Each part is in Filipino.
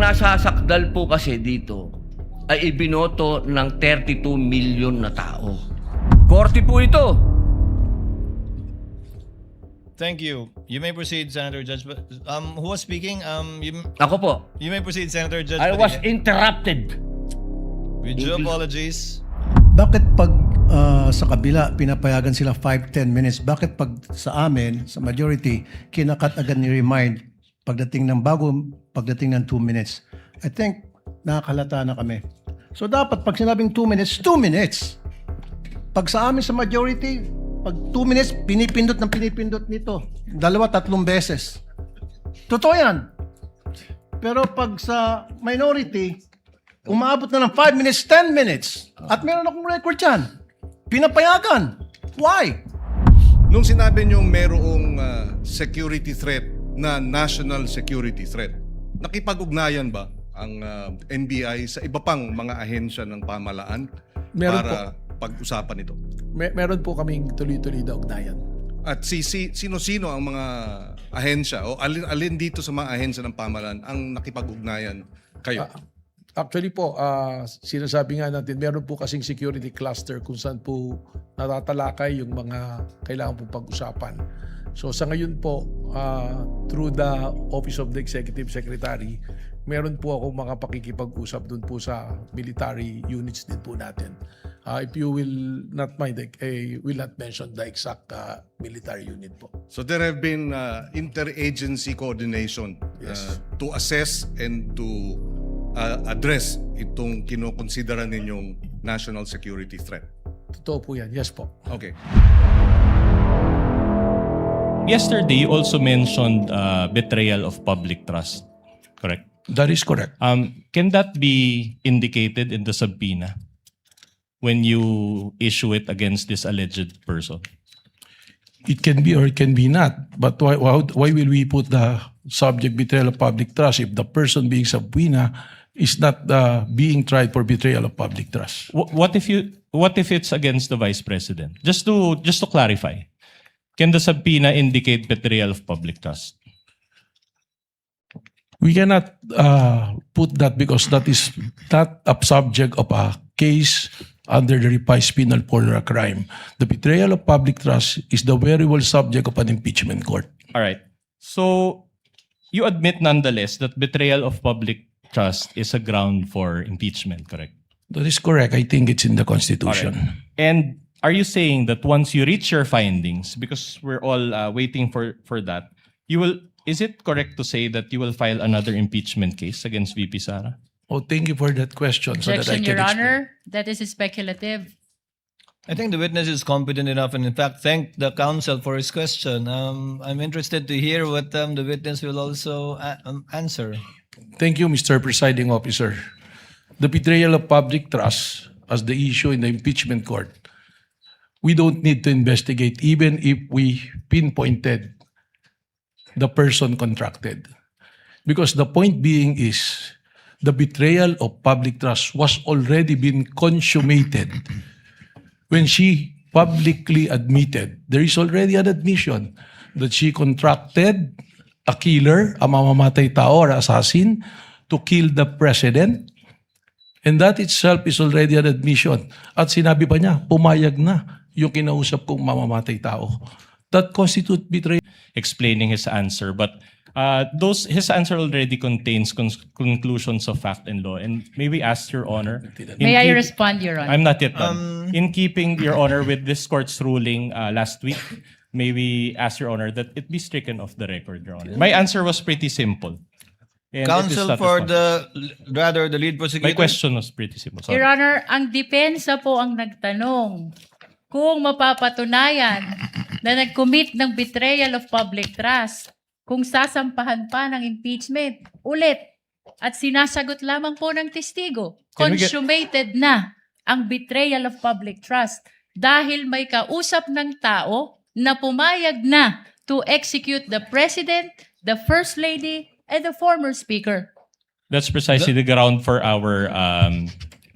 nasasakdal po kasi dito ay ibinoto ng 32 million na tao. Korte po ito. Thank you. You may proceed, Senator Judge. Who was speaking? Ako po. You may proceed, Senator Judge. I was Padilla. interrupted. With due apologies. Bakit pag sa kabila pinapayagan sila 5-10 minutes? Bakit pag sa amin, sa majority, kinakat agad ni remind pagdating ng 2 minutes? I think nakakalata na kami. So dapat pag sinabing 2 minutes, 2 minutes. Pag sa amin sa majority, pag 2 minutes, pinipindot nito. 2-3 beses. Totoo yan. Pero pag sa minority, umaabot na ng 5 minutes, 10 minutes. At meron akong record yan. Pinapayagan. Why? Nung sinabi nyo merong security threat na national security threat, nakipag-ugnayan ba ang NBI sa iba pang mga ahensya ng pamahalaan Meron para pag-usapan ito? Meron po kaming tuloy-tuloy na ugnayan. At sino-sino ang mga ahensya o alin dito sa mga ahensya ng pamahalaan ang nakipag-ugnayan kayo? Actually po, sinasabi nga natin, meron po kasing security cluster kung saan po natatalakay yung mga kailangan pong pag-usapan. So sa ngayon po, through the Office of the Executive Secretary, meron po ako mga pakikipag-usap dun po sa military units din po natin. If you will not mind, I will not mention the exact military unit po. So there have been interagency coordination to assess and to address itong kinokonsidera ninyong national security threat. Totoo po yan. Yes po. Okay. Yesterday, you also mentioned betrayal of public trust, correct? That is correct. Can that be indicated in the subpoena when you issue it against this alleged person? It can be or it can be not. But why will we put the subject betrayal of public trust if the person being subpoena is not being tried for betrayal of public trust? What if it's against the vice president? Just to clarify, can the subpoena indicate betrayal of public trust? We cannot put that because that is not a subject of a case under the revised penal code or a crime. The betrayal of public trust is the variable subject of an impeachment court. All right. So you admit nonetheless that betrayal of public trust is a ground for impeachment, correct? That is correct. I think it's in the Constitution. All right. And are you saying that once you reach your findings, because we're all waiting for that, you will? Is it correct to say that you will file another impeachment case against VP Sara? Oh, thank you for that question. So that I Objection, can Your explain. Honor. That is speculative. I think the witness is competent enough, and in fact, thank the counsel for his question. I'm interested to hear what the witness will also answer. Thank you, Mr. Presiding Officer. The betrayal of public trust as the issue in the impeachment court, we don't need to investigate even if we pinpointed the person contracted. Because the point being is the betrayal of public trust was already been consummated when she publicly admitted, there is already an admission that she contracted a killer, a mamamatay tao or assassin, to kill the president. And that itself is already an admission. At sinabi pa niya, pumayag na yung kinausap kong mamamatay tao. That constitutes betrayal. Explaining his answer, but his answer already contains conclusions of fact and law. And may we ask Your Honor? May I respond, Your Honor? I'm not yet done. In keeping, Your Honor, with this court's ruling last week, may we ask Your Honor that it be stricken off the record, Your Honor? My answer was pretty simple. And it is Counsel not for responsible. the lead prosecutor. My question was pretty simple. Sorry. Your Honor, ang depensa po ang nagtanong kung mapapatunayan na nag-commit ng betrayal of public trust, kung sasampahan pa ng impeachment ulit at sinasagot lamang po ng testigo, Can we get- consummated na ang betrayal of public trust dahil may kausap ng tao na pumayag na to execute the President, the First Lady, and the former Speaker. That's precisely the ground for our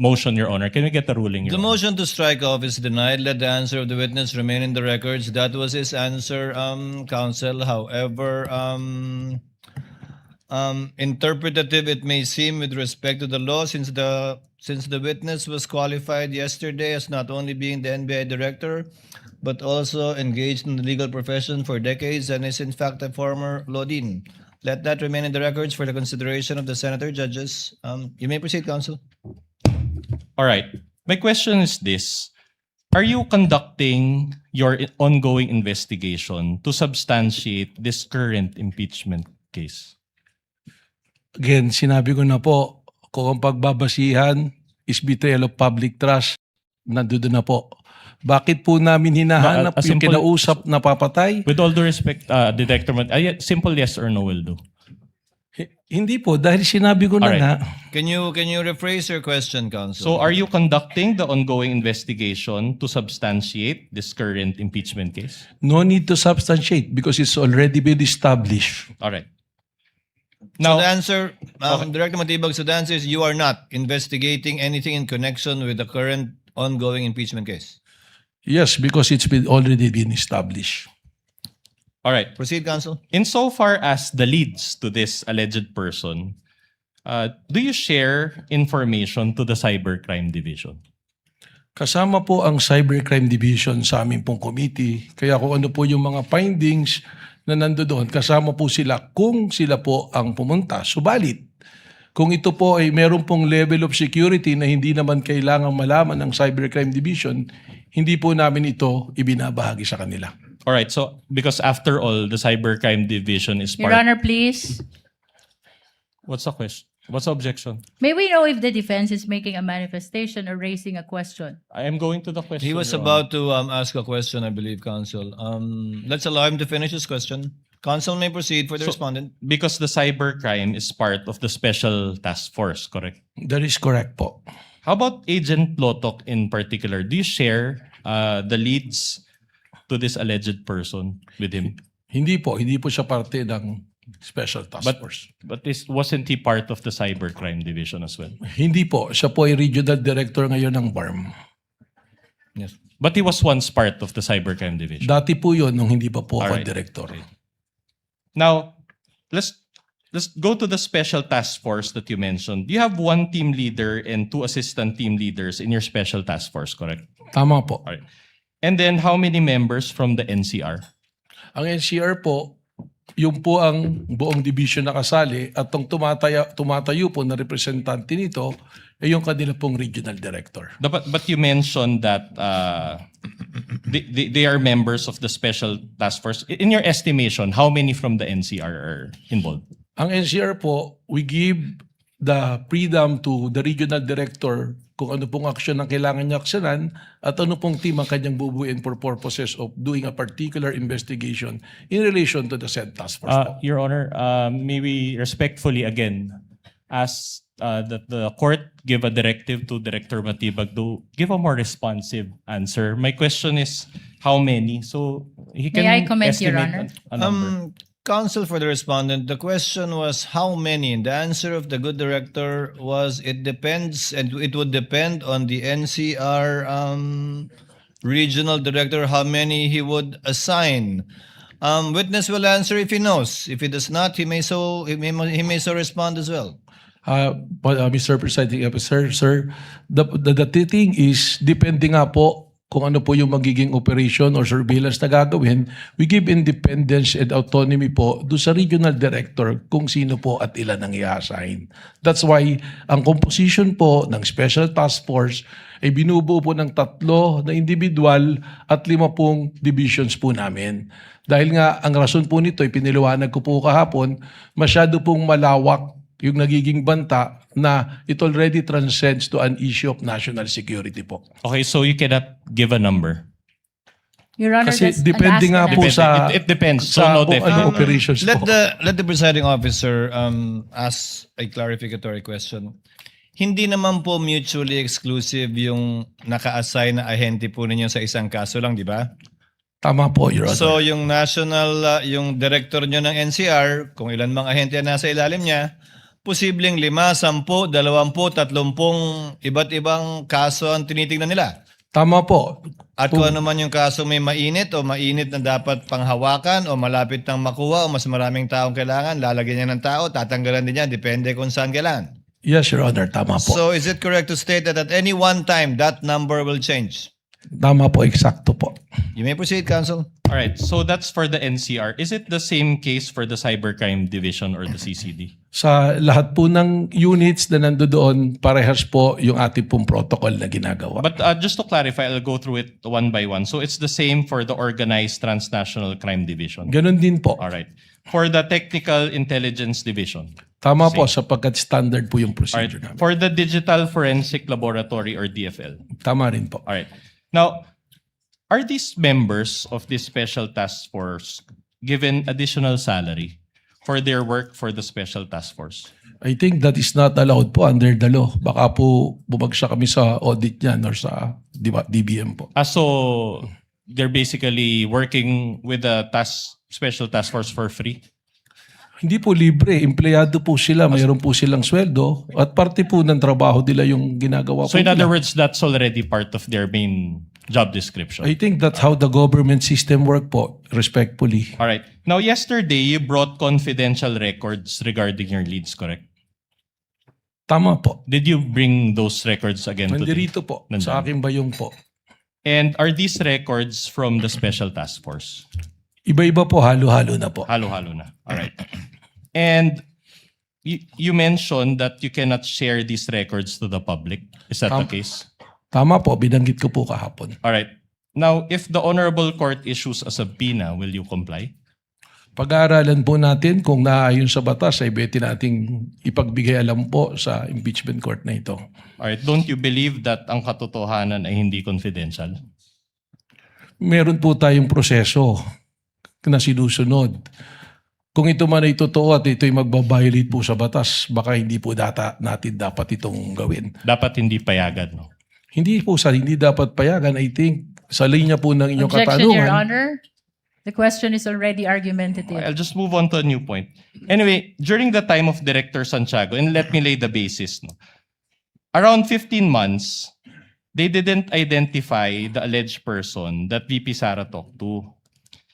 motion, Your Honor. Can we get the ruling, Your The Honor? motion to strike off is denied. Let the answer of the witness remain in the records. That was his answer, counsel. However, interpretative it may seem with respect to the law, since the witness was qualified yesterday as not only being the NBI director, but also engaged in the legal profession for decades and is in fact a former law dean. Let that remain in the records for the consideration of the senator judges. You may proceed, counsel. All right. My question is this. Are you conducting your ongoing investigation to substantiate this current impeachment case? Again, sinabi ko na po, kung ang pagbabasihan is betrayal of public trust, nandoon na po. Bakit po namin hinahanap A yung simple- kinausap na papatay? With all due respect, Detector, simple yes or no will do. Hindi po, dahil sinabi ko na Alright. nga. Can you rephrase your question, counsel? So are you conducting the ongoing investigation to substantiate this current impeachment case? No need to substantiate because it's already been established. All right. So Now, the answer, Director Matibag, so the answer is you are not investigating anything in connection with the current ongoing impeachment case. Yes, because it's already been established. all right. Proceed, counsel. Insofar as the leads to this alleged person, do you share information to the Cybercrime Division? Kasama po ang Cybercrime Division sa aming pong committee. Kaya kung ano po yung mga findings na nandoon, kasama po sila kung sila po ang pumunta. Subalit, kung ito po ay meron pong level of security na hindi naman kailangang malaman ng Cybercrime Division, hindi po namin ito ibinabahagi sa kanila. All right. So, because after all, the Cybercrime Division is Your part... Honor, please. What's the question? What's the objection? May we know if the defense is making a manifestation or raising a question? I am going to the question. He was Your Honor. about to ask a question, I believe, counsel. Let's allow him to finish his question. Counsel may proceed for the respondent. Because the cybercrime is part of the special task force, correct? That is correct po. How about Agent Lotok in particular? Do you share the leads to this alleged person with him? Hindi po siya parte ng Special Task Force. But wasn't he part of the cybercrime division as well? Hindi po, siya po ay regional director ngayon ng BARM. Yes. But he was once part of the cybercrime division. Dati po yun nung hindi pa po ako Alright. director. Now, let's go to the special task force that you mentioned. You have one team leader and two assistant team leaders in your special task force, correct? Tama po. All right. And then how many members from the NCR? Ang NCR po, yung po ang buong division na kasali at ang tumatayo po na representante nito ay yung kanila pong regional director. But you mentioned that they are members of the special task force. In your estimation, how many from the NCR are involved? Ang NCR po, we give the freedom to the regional director kung ano pong aksyon ang kailangan niya aksyonan at ano pong team ang kanyang bubuin for purposes of doing a particular investigation in relation to the said task force po. Your Honor, may we respectfully again ask that the court give a directive to Director Matibag to give a more responsive answer. My question is how many? So he can May I comment, Your estimate Honor? a number. Counsel for the respondent, the question was how many? And the answer of the good director was it depends, and it would depend on the NCR regional director how many he would assign. Witness will answer if he knows. If he does not, he may so respond as well. Mr. Presiding Officer, sir, the thing is, depende nga po kung ano po yung magiging operation or surveillance na gagawin, we give independence and autonomy po do sa regional director kung sino po at ilan ang i-assign. That's why ang composition po ng Special Task Force ay binubuo po ng 3 na individual at 5 pong divisions po namin. Dahil nga ang rason po nito ay piniliwanag ko po kahapon, masyado pong malawak yung nagiging banta na it already transcends to an issue of national security po. Okay, so you cannot give a number. Your Honor, Kasi that's depende nga po Depende. sa It depends. So sa no kung definite. ano operations Let po. the presiding officer ask a clarificatory question. Hindi naman po mutually exclusive yung naka-assign na ahente po ninyo sa isang kaso lang, di ba? Tama po, Your Honor. So yung national, yung director nyo ng NCR, kung ilan mang ahente ang nasa ilalim niya, posibleng 5, 10, 20, 30 iba't ibang kaso ang tinitingnan nila. Tama po. At kung ano man yung kaso may mainit o mainit na dapat panghawakan o malapit nang makuha o mas maraming taong kailangan, lalagyan niya ng tao, tatanggalan din niya, depende kung saan kailangan. Yes, Your Honor. Tama po. So is it correct to state that at any one time, that number will change? Tama po. Eksakto po. You may proceed, Counsel. All right, so that's for the NCR. Is it the same case for the Cybercrime Division or the CCD? Sa lahat po ng units na nandoon, parehas po yung ating pong protocol na ginagawa. But just to clarify, I'll go through it one by one. So it's the same for the Organized Transnational Crime Division. Ganon din po. All right. For the Technical Intelligence Division. Tama po sapagkat standard po yung All right. procedure namin. For the Digital Forensic Laboratory or DFL. Tama rin po. All right. Now, are these members of this special task force given additional salary for their work for the special task force? I think that is not allowed po under the law. Baka po bumagsak kami sa audit niyan or sa DBM po. So they're basically working with the special task force for free? Hindi po libre. Empleyado po sila. Mayroon po silang sweldo. At parte po ng trabaho nila yung ginagawa So po in other nila. words, that's already part of their main job description. I think that's how the government system work po, respectfully. All right. Now, yesterday, you brought confidential records regarding your leads, correct? Tama po. Did you bring those records again today? Nandirito po. Nandun. Sa aking bayong po. And are these records from the special task force? Iba-iba po. Halo-halo na po. Halo-halo na. All right. And you mentioned that you cannot share these records to the public. Is that the case? Tama po. Binanggit ko po kahapon. All right. Now, if the Honorable Court issues a subpoena, will you comply? Pag-aaralan po natin kung naayon sa batas ay beti nating ipagbigay alam po sa impeachment court na ito. All right. Don't you believe that ang katotohanan ay hindi confidential? Meron po tayong proseso na sinusunod. Kung ito man ay totoo at ito'y magbabiolate po sa batas, baka hindi po natin dapat itong gawin. Dapat hindi payagan, no? Hindi po hindi dapat payagan. I think sa linya po ng inyong Objection, katanungan. Your Honor. The question is already argumentative. I'll just move on to a new point. Anyway, during the time of Director Santiago, and let me lay the basis, no? Around 15 months, they didn't identify the alleged person that VP Sara talked to.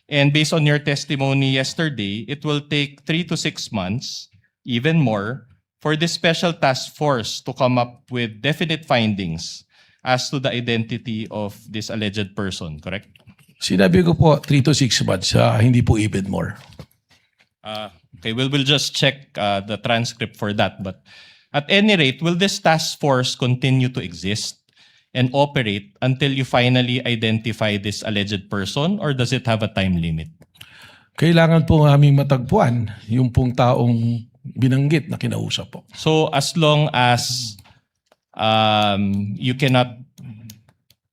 And based on your testimony yesterday, it will take 3 to 6 months, even more, for this special task force to come up with definite findings as to the identity of this alleged person, correct? Sinabi ko po 3 to 6 months, hindi po even more. Okay, we'll just check the transcript for that. But at any rate, will this task force continue to exist and operate until you finally identify this alleged person, or does it have a time limit? Kailangan po aming matagpuan yung pong taong binanggit na kinausap po. So as long as you cannot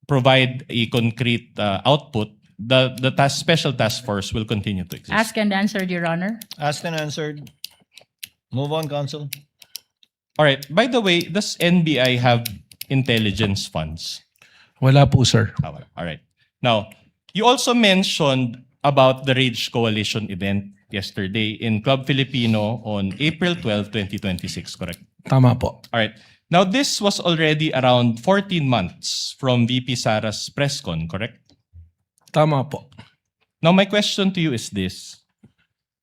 provide a concrete output, the special task force will continue to exist. Asked and answered, Your Honor. Asked and answered. Move on, Counsel. All right. By the way, does NBI have intelligence funds? Wala po, sir. All right. Now, you also mentioned about the Rage Coalition event yesterday in Club Filipino on April 12, 2026, correct? Tama po. All right. Now, this was already around 14 months from VP Sara's press con, correct? Tama po. Now, my question to you is this.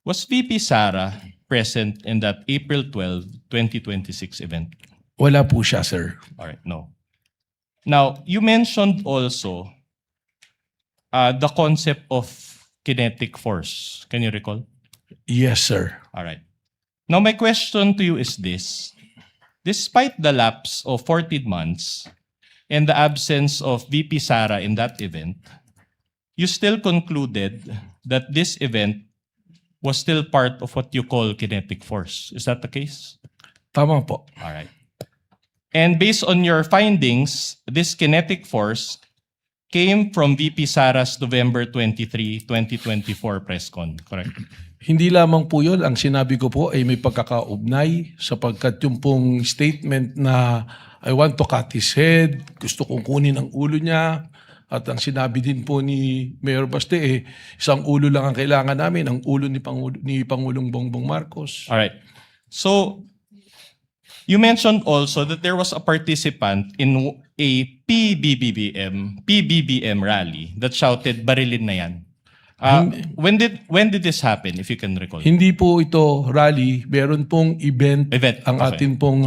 Was VP Sara present in that April 12, 2026 event? Wala po siya, sir. All right, no. Now, you mentioned also the concept of kinetic force. Can you recall? Yes, sir. All right. Now, my question to you is this. Despite the lapse of 14 months and the absence of VP Sara in that event, you still concluded that this event was still part of what you call kinetic force. Is that the case? Tama po. All right. And based on your findings, this kinetic force came from VP Sara's November 23, 2024 press con, correct? Hindi lamang po yun. Ang sinabi ko po ay may pagkakaugnay sapagkat yung pong statement na I want to cut his head, gusto kong kunin ang ulo niya, at ang sinabi din po ni Mayor Baste, isang ulo lang ang kailangan namin, ang ulo ni Pangulong Bongbong Marcos. All right. So, you mentioned also that there was a participant in a PBBM rally that shouted barilin na yan. When did this happen, if you can recall? Hindi po ito rally, meron pong event, ang okay. atin pong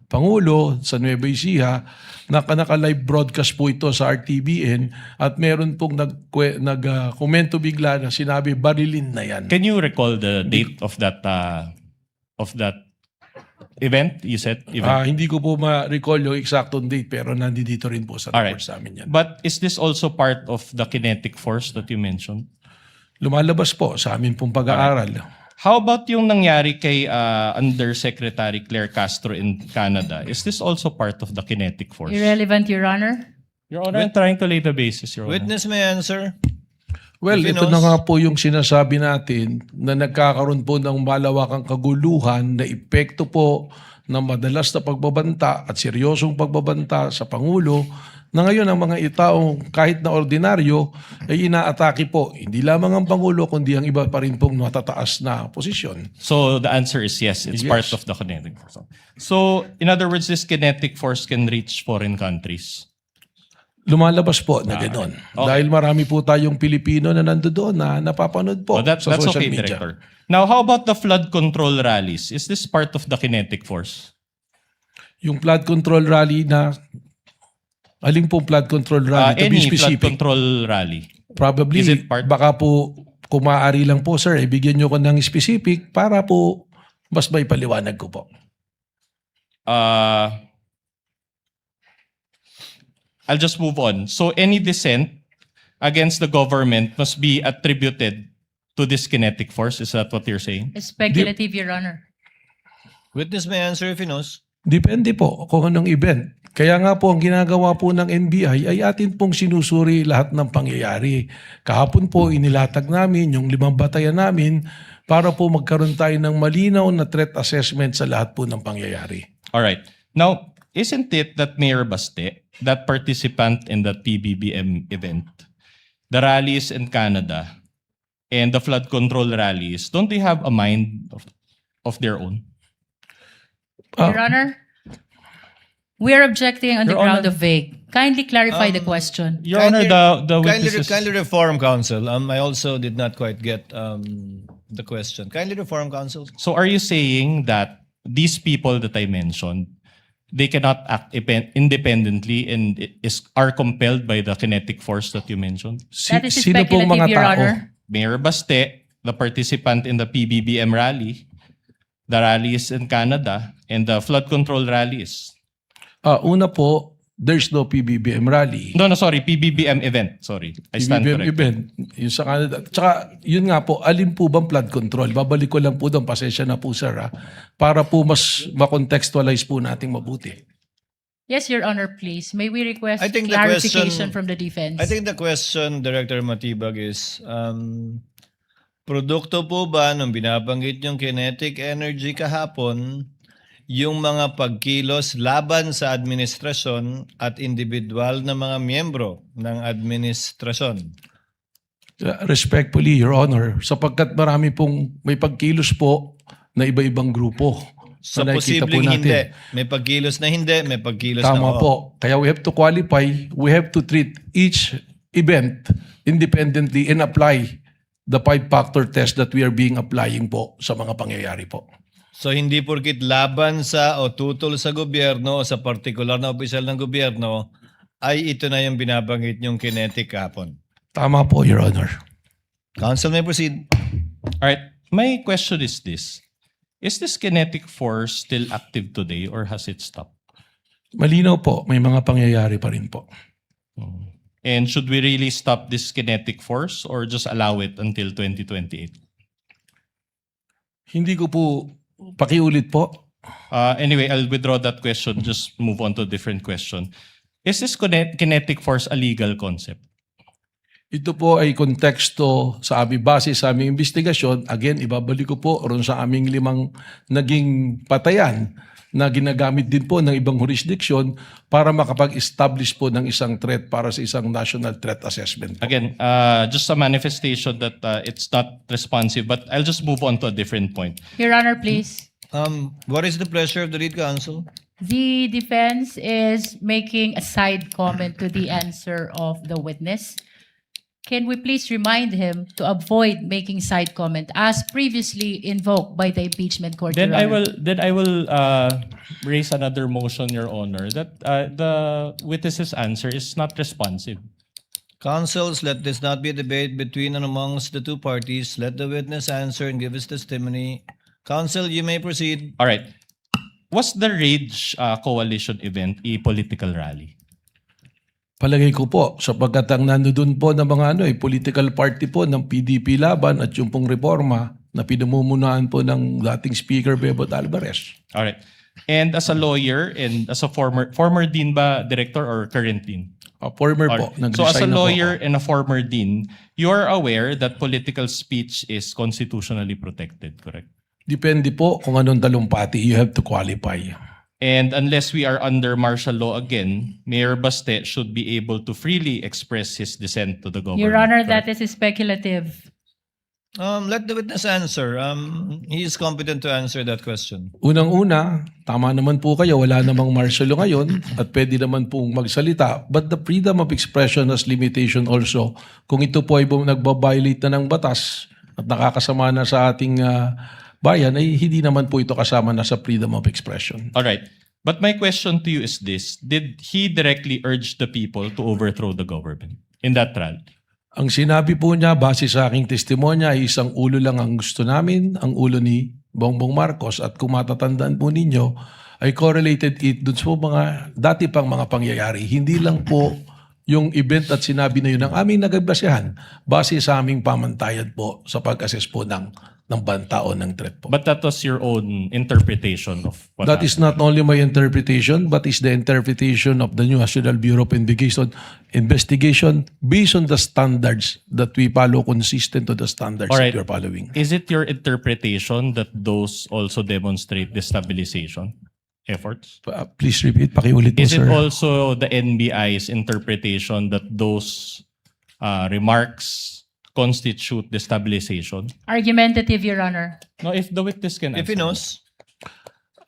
Pangulo sa Nueva Ecija, naka-live broadcast po ito sa RTBN at meron pong nag-komento bigla na sinabi barilin na yan. Can you recall the date of that event? You said event. Hindi ko po ma-recall yung exactong date pero nandito rin po sa Alright. reports namin yan. But is this also part of the kinetic force that you mentioned? Lumalabas po sa amin pong pag-aaral. How about yung nangyari kay Undersecretary Claire Castro in Canada? Is this also part of the kinetic force? Irrelevant, Your Honor. Your Honor, I'm trying to lay the basis, Your Honor. Witness may answer. Well, If he ito na knows- nga po yung sinasabi natin na nagkakaroon po ng malawakang kaguluhan na epekto po ng madalas na pagbabanta at seryosong pagbabanta sa Pangulo na ngayon ang mga itaong kahit na ordinaryo ay inaatake po. Hindi lamang ang Pangulo kundi ang iba pa rin pong matataas na posisyon. So the answer is yes, it's Yes. part of the kinetic force. So in other words, this kinetic force can reach foreign countries. Lumalabas po na gano'n. Okay. Dahil marami po tayong Pilipino na nandoon na napapanood po That's sa social okay, media. Director. Now, how about the flood control rallies? Is this part of the kinetic force? Yung flood control rally na aling pong flood control rally to be Any flood specific. control rally? Probably, Is it part- baka po kung maaari lang po sir, ibigyan nyo ko ng specific para po mas may paliwanag ko po. I'll just move on. So any dissent against the government must be attributed to this kinetic force. Is that what you're saying? Speculative, Your Honor. Witness may answer if he knows. Depende po kung anong event. Kaya nga po ang ginagawa po ng NBI ay atin pong sinusuri lahat ng pangyayari. Kahapon po inilatag namin yung 5 batayan namin para po magkaroon tayo ng malinaw na threat assessment sa lahat po ng pangyayari. All right. Now, isn't it that Mayor Baste, that participant in that PBBM event, the rallies in Canada, and the flood control rallies, don't they have a mind of their own? Your Honor, we are objecting on the Your ground Honor. of vague. Kindly clarify the question. Your Honor, the witnesses... Kindly reform, counsel. I also did not quite get the question. Kindly reform, counsel. So are you saying that these people that I mentioned, they cannot act independently and are compelled by the kinetic force that you mentioned? That is Sino pong speculative, mga Your tao? Honor. Mayor Baste, the participant in the PBBM rally, the rallies in Canada, and the flood control rallies. Una po, there's no PBBM rally. No, sorry, PBBM event. Sorry, I stand PBBM corrected. event, yung sa Canada. Tsaka, yun nga po, alin po bang flood control? Babalik ko lang po doon, pasensya na po sir para po mas makontextualize po nating mabuti. Yes, Your Honor, please. May we request I think the clarification question- from the defense? I think the question, Director Matibag, is produkto po ba nung binabanggit yung kinetic energy kahapon yung mga pagkilos laban sa administrasyon at individual na mga miyembro ng administrasyon? Respectfully, Your Honor, sapagkat marami pong may pagkilos po na iba-ibang grupo. So na nakikita po posibleng natin. hindi. May pagkilos na hindi, may pagkilos na Tama oo. po. Kaya we have to qualify, we have to treat each event independently and apply the 5-factor test that we are being applying po sa mga pangyayari po. So hindi porkit laban sa o tutol sa gobyerno o sa partikular na opisyal ng gobyerno ay ito na yung binabanggit yung kinetic kahapon. Tama po, Your Honor. Counsel may proceed. All right, my question is this. Is this kinetic force still active today or has it stopped? Malinaw po, may mga pangyayari pa rin po. And should we really stop this kinetic force or just allow it until 2028? Hindi ko po, pakiulit po. Anyway, I'll withdraw that question. Just move on to a different question. Is this kinetic force a legal concept? Ito po ay konteksto sa aming base sa aming investigasyon. Again, ibabalik ko po ron sa aming 5 naging patayan na ginagamit din po ng ibang jurisdiction para makapag-establish po ng isang threat para sa isang national threat assessment. Again, just a manifestation that it's not responsive, but I'll just move on to a different point. Your Honor, please. What is the pleasure of the lead counsel? The defense is making a side comment to the answer of the witness. Can we please remind him to avoid making side comment as previously invoked by the impeachment court? Then Your I Honor? will raise another motion, Your Honor, that the witness's answer is not responsive. Counsels, let this not be a debate between and amongst the two parties. Let the witness answer and give his testimony. Counsel, you may proceed. All right. Was the Rage Coalition event a political rally? Palagay ko po, sapagkat ang nandoon po ng mga political party po ng PDP Laban at yung pong reforma na pinamumunuan po ng dating Speaker Bebot Alvarez. All right. And as a lawyer and as a former dean ba, director or current dean? Former All po, right. So as a nag-resign na po lawyer ako. and a former dean, you are aware that political speech is constitutionally protected, correct? Depende po kung anong talumpati, you have to qualify. And unless we are under martial law again, Mayor Baste should be able to freely express his dissent to the government. Your Honor, correct? that is speculative. Let the witness answer. He is competent to answer that question. Unang-una, tama naman po kayo, wala namang martial law ngayon at pwede naman pong magsalita. But the freedom of expression has limitation also. Kung ito po ay nagbabiolate na ng batas at nakakasama na sa ating bayan, ay hindi naman po ito kasama na sa freedom of expression. All right. But my question to you is this. Did he directly urge the people to overthrow the government in that trial? Ang sinabi po niya, base sa aking testimonya, ay isang ulo lang ang gusto namin, ang ulo ni Bongbong Marcos. At kung matatandaan po ninyo, ay correlated it dun sa mga dati pang mga pangyayari. Hindi lang po yung event at sinabi na yun ang aming nagbasehan base sa aming pamantayan po sa pag-assess po ng banta o ng threat po. But that was your own interpretation of what That is not only my interpretation, but is the interpretation of the new National Bureau of Investigation based on the standards that we follow, consistent to the standards All right. that we are following. Is it your interpretation that those also demonstrate destabilization efforts? Please repeat, pakiulit po, Is it sir. also the NBI's interpretation that those remarks constitute destabilization? Argumentative, Your Honor. No, if the witness can If he answer. knows.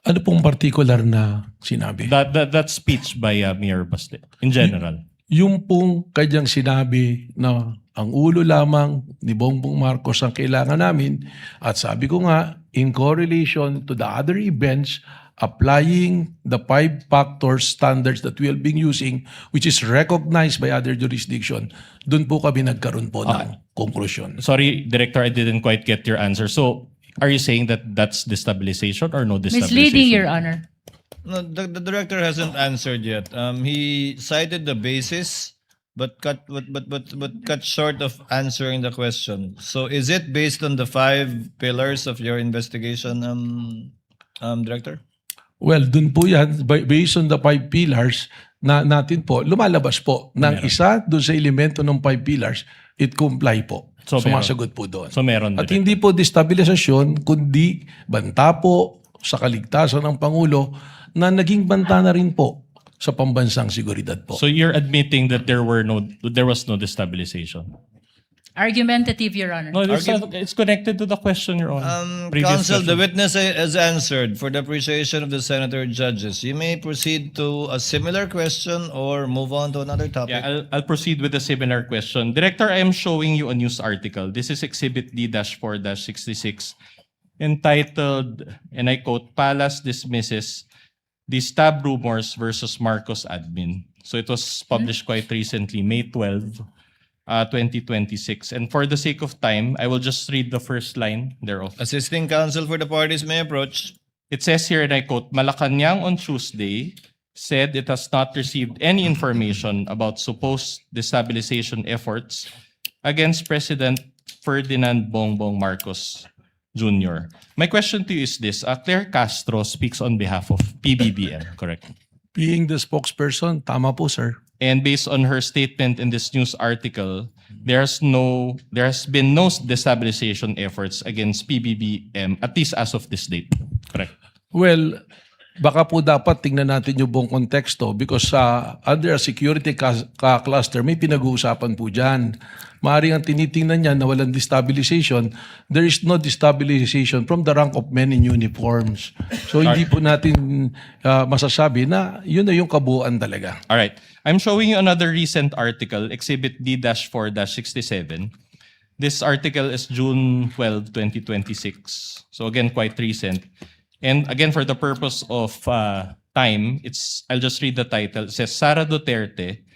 Ano pong particular na sinabi? That speech by Mayor Baste in general. Yung pong kanyang sinabi na ang ulo lamang ni Bongbong Marcos ang kailangan namin at sabi ko nga, in correlation to the other events, applying the 5-factor standards that we have been using, which is recognized by other jurisdiction, dun po kami nagkaroon po ng conclusion. Sorry, Director, I didn't quite get your answer. So, are you saying that that's destabilization or no destabilization? Misleading, Your Honor. No, the director hasn't answered yet. He cited the basis, but cut short of answering the question. So, is it based on the 5 pillars of your investigation, Director? Well, dun po yan, based on the 5 pillars na natin po, lumalabas po ng isa dun sa elemento ng 5 pillars, it comply po. So, Sumasagot po doon. So, meron. At Director. hindi po destabilisasyon, kundi banta po sa kaligtasan ng Pangulo na naging banta na rin po sa pambansang seguridad po. So, you're admitting that there was no destabilization? Argumentative, Your Honor. No, it's connected to the question, Your Honor. Previous Counsel, the question. witness has answered for the appreciation of the senator judges. You may proceed to a similar question or move on to another topic. Yeah, I'll proceed with a similar question. Director, I am showing you a news article. This is Exhibit D-4-66 entitled, and I quote, Palace dismisses the stab rumors versus Marcos admin. So it was published quite recently, May 12, 2026. And for the sake of time, I will just read the first line thereof. Assisting counsel for the parties may approach. It says here, and I quote, Malacanang on Tuesday said it has not received any information about supposed destabilization efforts against President Ferdinand Bongbong Marcos Jr. My question to you is this. Claire Castro speaks on behalf of PBBM, correct? Being the spokesperson, tama po, sir. And based on her statement in this news article, there has been no destabilization efforts against PBBM, at least as of this date. Correct. Well, baka po dapat tingnan natin yung buong konteksto because under a security cluster, may pinag-uusapan po dyan. Maaaring ang tinitingnan niya na walang destabilization, there is no destabilization from the rank of men in uniforms. So hindi po natin masasabi na yun na yung kabuuan talaga. All right. I'm showing you another recent article, Exhibit D-4-67. This article is June 12, 2026. So again, quite recent. And again, for the purpose of time, I'll just read the title. It says, Sara Duterte,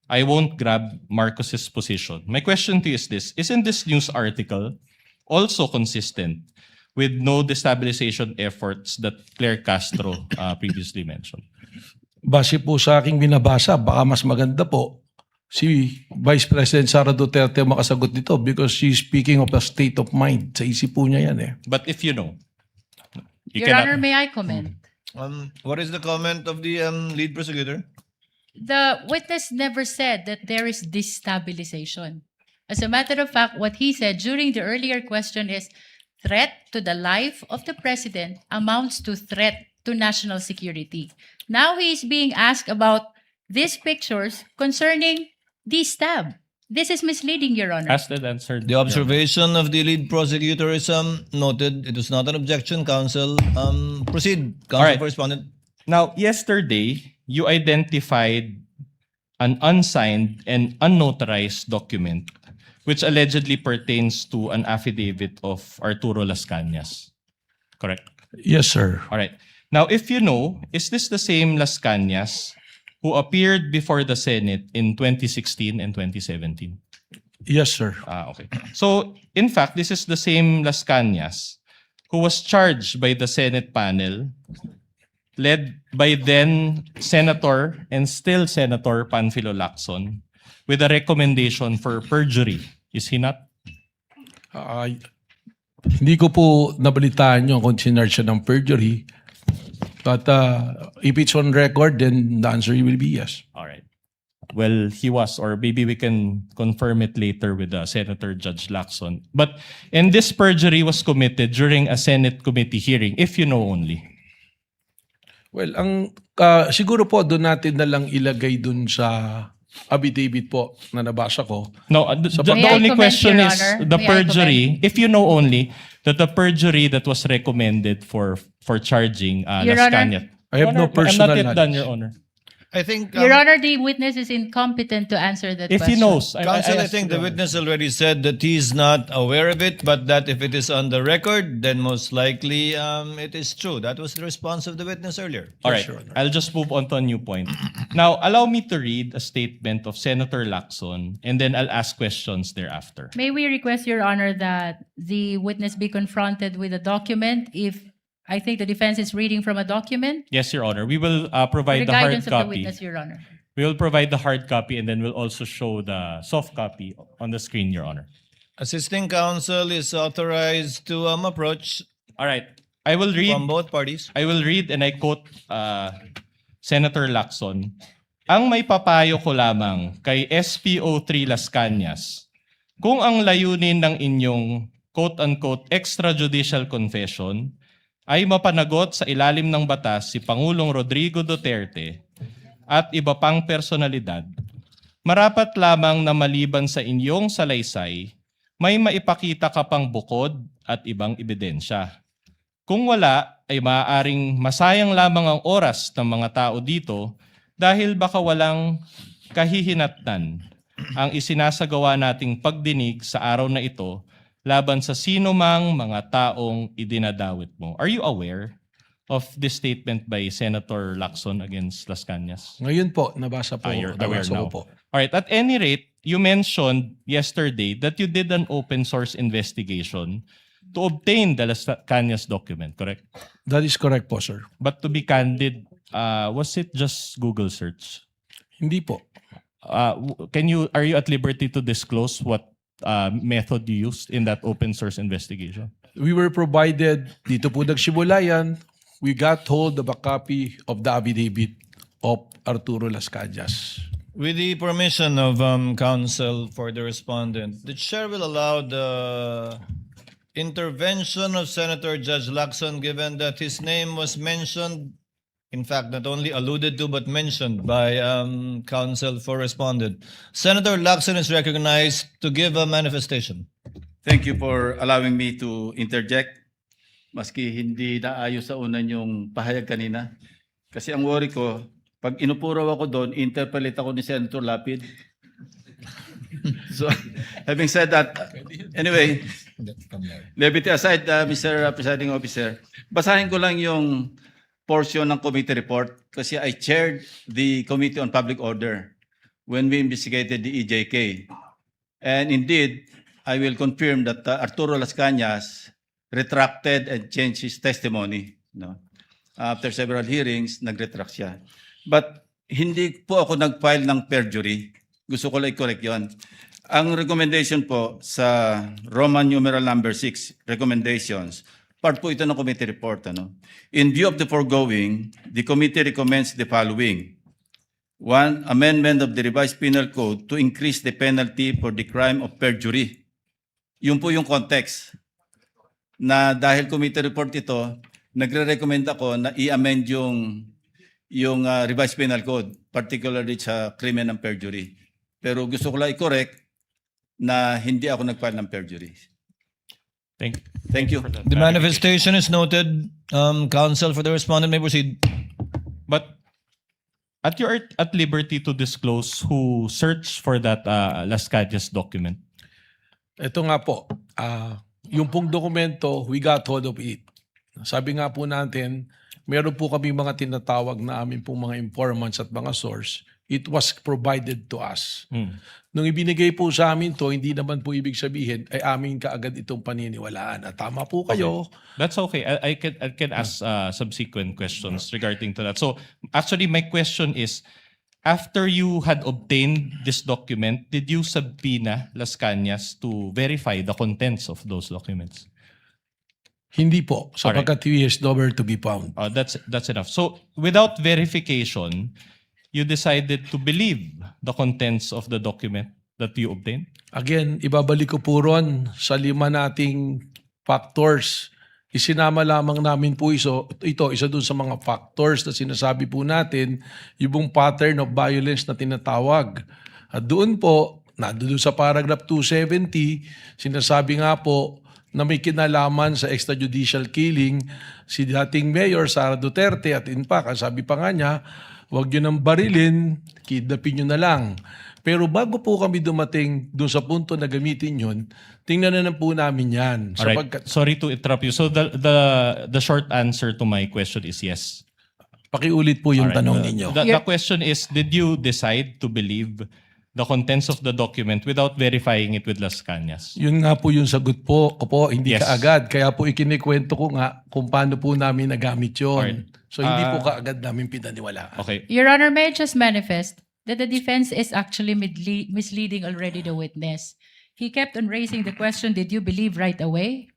I won't grab Marcos's position. My question to you is this: isn't this news article also consistent with no destabilization efforts that Claire Castro previously mentioned? Base po sa aking binabasa, baka mas maganda po si Vice President Sara Duterte makasagot dito because she's speaking of a state of mind. Sa isip po niya yan eh. But if you know, you Your cannot- Honor, may I comment? What is the comment of the lead prosecutor? The witness never said that there is destabilization. As a matter of fact, what he said during the earlier question is threat to the life of the president amounts to threat to national security. Now he is being asked about these pictures concerning the stab. This is misleading, Your Honor. Asked and answered. The observation of the lead prosecutor is noted. It was not an objection, counsel. Proceed, counsel Alright. for respondent. Now, yesterday, you identified an unsigned and unnotarized document which allegedly pertains to an affidavit of Arturo Las Cañas. Correct? Yes, sir. All right. Now, if you know, is this the same Las Cañas who appeared before the Senate in 2016 and 2017? Yes, sir. Okay. So, in fact, this is the same Las Cañas who was charged by the Senate panel led by then Senator and still Senator Panfilo Lacson with a recommendation for perjury. Is he not? Hindi ko po nabalitaan yung kung sinarge siya ng perjury. But if it's on record, then the answer will be yes. All right. Well, he was, or maybe we can confirm it later with Senator Judge Lacson. But, and this perjury was committed during a Senate committee hearing, if you know only. Well, siguro po doon natin na lang ilagay doon sa affidavit po na nabasa ko. No, the May I only comment, question Your is Honor? the May I perjury, if you know only, that the perjury that was recommended for charging Your Las Honor? Cañas. I have no Honor, personal I'm not yet done, knowledge. Your Honor. I think, Your Honor, the witness is incompetent to answer that If question. he knows, counsel, I asked think Your the Honor. witness already said that he's not aware of it, but that if it is on the record, then most likely it is true. That was the response of the witness earlier. All right, I'll just move on to a new point. Now, allow me to read a statement of Senator Lacson, and then I'll ask questions thereafter. May we request, Your Honor, that the witness be confronted with a document if I think the defense is reading from a document? Yes, Your Honor. We will The provide the hard guidance of the copy. witness, Your Honor. We will provide the hard copy, and then we'll also show the soft copy on the screen, Your Honor. Assisting counsel is authorized to approach All right. I will read. from both parties. I will read and I quote Senator Lacson. Ang may papayo ko lamang kay SPO3 Las Cañas, kung ang layunin ng inyong quote-unquote extrajudicial confession ay mapanagot sa ilalim ng batas si Pangulong Rodrigo Duterte at iba pang personalidad, marapat lamang na maliban sa inyong salaysay, may maipakita ka pang bukod at ibang ebidensya. Kung wala, ay maaaring masayang lamang ang oras ng mga tao dito dahil baka walang kahihinatnan ang isinasagawa nating pagdinig sa araw na ito laban sa sino mang mga taong idinadawit mo. Are you aware of this statement by Senator Lacson against Las Cañas? Ngayon po, nabasa po. You're aware nabasa ko now. po. All right. At any rate, you mentioned yesterday that you did an open source investigation to obtain the Las Cañas document, correct? That is correct po, sir. But to be candid, was it just Google search? Hindi po. Are you at liberty to disclose what method you used in that open source investigation? We were provided, dito po nagsimula yan, we got hold of a copy of the affidavit of Arturo Las Cañas. With the permission of counsel for the respondent, the chair will allow the intervention of Senator Judge Lacson given that his name was mentioned In fact, not only alluded to but mentioned by counsel for respondent. Senator Lacson is recognized to give a manifestation. Thank you for allowing me to interject. Maski hindi naayos sa una yung pahayag kanina. Kasi ang worry ko, pag inupuraw ako doon, interpolate ako ni Senator Lapid. So, having said that, anyway, levity aside, Mr. Presiding Officer, basahin ko lang yung portion ng committee report kasi I chaired the Committee on Public Order when we investigated the EJK. And indeed, I will confirm that Arturo Las Cañas retracted and changed his testimony. No? After several hearings, nag-retract siya. But hindi po ako nag-file ng perjury. Gusto ko lang i-correct yun. Ang recommendation po sa Roman numeral number 6, recommendations, part po ito ng committee report. Ano? In view of the foregoing, the committee recommends the following. 1, amendment of the revised penal code to increase the penalty for the crime of perjury. Yun po yung context na dahil committee report ito, nagre-recommend ako na i-amend yung revised penal code, particularly sa krimen ng perjury. Pero gusto ko lang i-correct na hindi ako nag-file ng perjury. Thank you. for that The clarification. manifestation is noted. Counsel for the respondent may proceed. But at you are at liberty to disclose who searched for that Las Cañas document. Ito nga po, yung pong dokumento, we got hold of it. Sabi nga po natin, meron po kami mga tinatawag na amin pong mga informants at mga source. It was provided to us. Nung ibinigay po sa amin to, hindi naman po ibig sabihin ay amin kaagad itong paniniwalaan. Tama po kayo. That's okay. I can ask subsequent questions regarding to that. So actually, my question is, after you had obtained this document, did you subpoena Las Cañas to verify the contents of those documents? Hindi po, sapagkat he is nowhere to be found. That's enough. So without verification, you decided to believe the contents of the document that you obtained? Again, ibabalik ko po ron sa 5 nating factors. Isinama lamang namin po ito, isa dun sa mga factors na sinasabi po natin, yung pattern of violence na tinatawag. At doon po, doon sa paragraph 270, sinasabi nga po na may kinalaman sa extrajudicial killing si dating Mayor Sara Duterte at in fact, ang sabi pa nga niya, huwag nyo nang barilin, kidnapin nyo na lang. Pero bago po kami dumating doon sa punto na gamitin yun, tingnan na po namin yan. Alright. Sorry to interrupt you. So the short answer to my question is yes. Pakiulit po yung Alright. tanong ninyo. The question is, did you decide to believe the contents of the document without verifying it with Las Cañas? Yun nga po yung sagot po, hindi Yes. kaagad. Kaya po ikinikwento ko nga kung paano po namin nagamit yun. Alright. So hindi po kaagad namin pinaniwalaan. Okay. Your Honor, may I just manifest that the defense is actually misleading already the witness. He kept on raising the question, did you believe right away?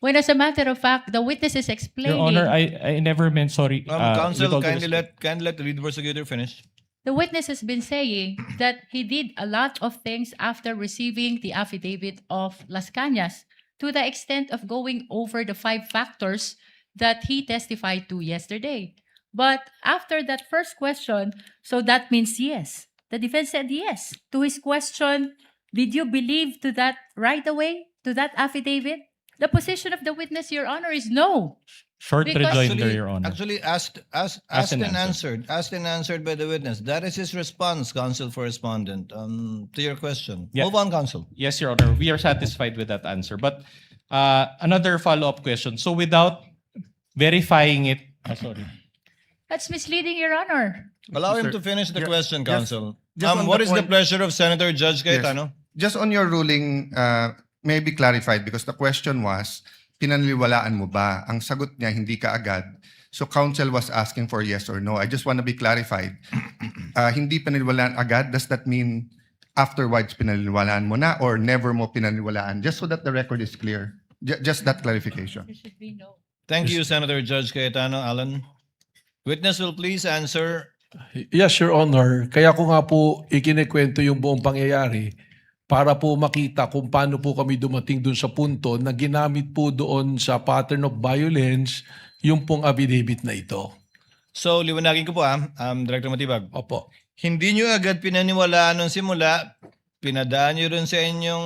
When as a matter of fact, the witness is explaining. Your Honor, I never meant sorry. Counsel, with all due kindly let the lead prosecutor finish. The witness has been saying that he did a lot of things after receiving the affidavit of Las Cañas, to the extent of going over the 5 factors that he testified to yesterday. But after that first question, so that means yes. The defense said yes. To his question, did you believe to that right away, to that affidavit? The position of the witness, Your Honor, is no. Short Because- rejoinder, Your Honor. Actually, asked and and answered. Asked and answered by the witness. That is his response, counsel for respondent, to your question. Yeah. Move on, counsel. Yes, Your Honor. We are satisfied with that answer. But another follow-up question. So without verifying it, sorry. That's misleading, Your Honor. Allow him to finish the question, counsel. just on What the is the point- pleasure of Senator Judge Yes. Cayetano? Just on your ruling, may be clarified because the question was, pinaniniwalaan mo ba? Ang sagot niya, hindi ka agad. So counsel was asking for yes or no. I just want to be clarified. Hindi pinaniniwalaan agad, does that mean afterwards pinaniniwalaan mo na or never mo pinaniniwalaan? Just so that the record is clear. Just that clarification. There should be no. Thank you, Senator Judge Cayetano. Alan. Witness will please answer. Yes, Your Honor. Kaya ko nga po ikinikwento yung buong pangyayari para po makita kung paano po kami dumating dun sa punto na ginamit po doon sa pattern of violence yung pong affidavit na ito. So, liwanagin ko po Director Matibag. Opo. Hindi nyo agad pinaniwalaan nung simula, pinadaan nyo rin sa inyong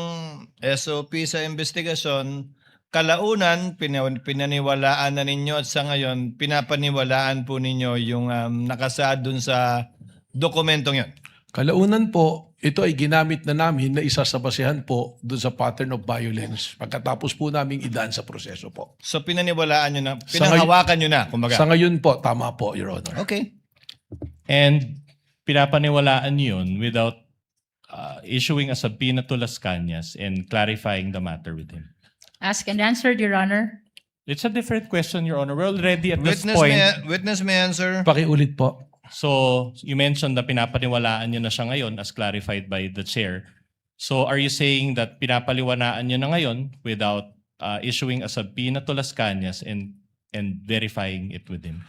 SOP sa investigasyon, kalaunan, pinaniwalaan na ninyo at sa ngayon, pinapaniwalaan po ninyo yung nakasaad dun sa dokumentong yun. Kalaunan po, ito ay ginamit na namin na isa sa basehan po doon sa pattern of violence pagkatapos po naming idaan sa proseso po. So, pinaniwalaan nyo na, Sa ngay- pinanghawakan nyo na, kumbaga. Sa ngayon po, tama po, Your Honor. Okay. And pinapaniwalaan niyo yun without issuing a subpoena to Las Cañas and clarifying the matter with him. Ask and answered, Your Honor. It's a different question, Your Honor. We're already at this point. Witness may answer. Pakiulit po. So, you mentioned na pinapaniwalaan niyo na siya ngayon as clarified by the chair. So, are you saying that pinapaliwanaan niyo na ngayon without issuing a subpoena to Las Cañas and verifying it with him?